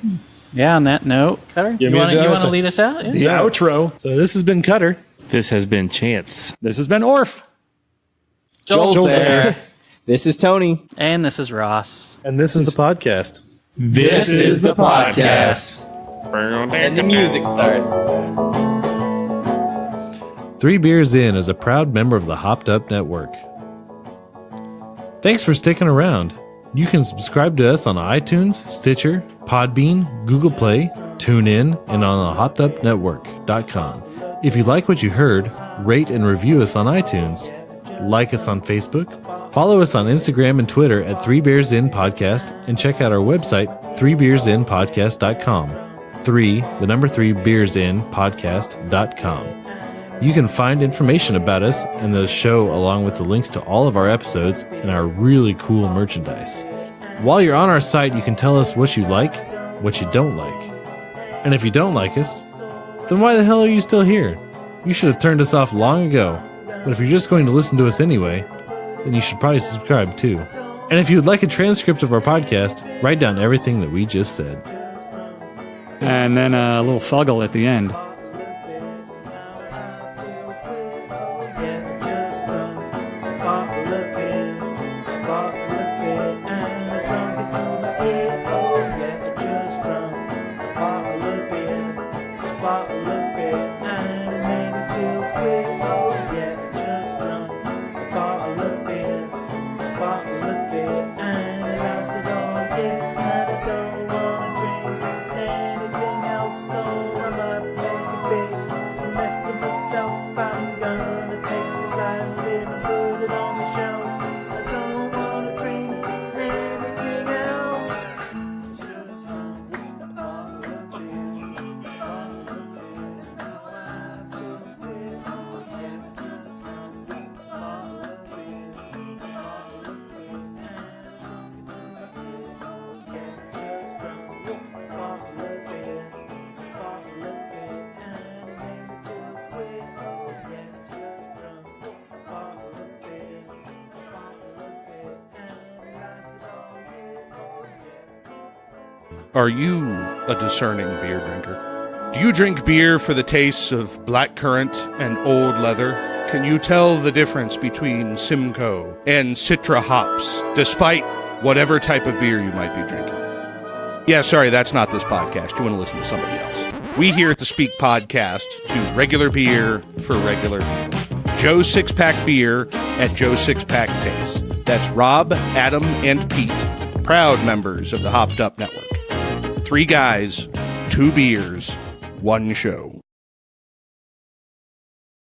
Yeah, on that note, Cutter, you want to lead us out? The outro. So this has been Cutter. This has been Chance. This has been Orf. Joel's there. This is Tony. And this is Ross. And this is the podcast. This is the podcast. And the music starts. 3 Beers In is a proud member of the Hopped Up Network. Thanks for sticking around. You can subscribe to us on iTunes, Stitcher, Podbean, Google Play, TuneIn, and on the hoppedupnetwork.com. If you like what you heard, rate and review us on iTunes. Like us on Facebook. Follow us on Instagram and Twitter at 3 Beers In Podcast, and check out our website, 3beersinpodcast.com. 3 beersinpodcast.com. You can find information about us and the show along with the links to all of our episodes and our really cool merchandise. While you're on our site, you can tell us what you like, what you don't like. And if you don't like us, then why the hell are you still here? You should have turned us off long ago. But if you're just going to listen to us anyway, then you should probably subscribe too. And if you would like a transcript of our podcast, write down everything that we just said. And then a little fuggle at the end. Are you a discerning beer drinker? Do you drink beer for the tastes of blackcurrant and old leather? Can you tell the difference between Simcoe and Citra hops, despite whatever type of beer you might be drinking? Yeah, sorry, that's not this podcast. You want to listen to somebody else. We here at the Speak Podcast do regular beer for regular people. Joe's Six-Pack Beer at Joe's Six-Pack Taste. That's Rob, Adam, and Pete, proud members of the Hopped Up Network. 3 guys, 2 beers, 1 show.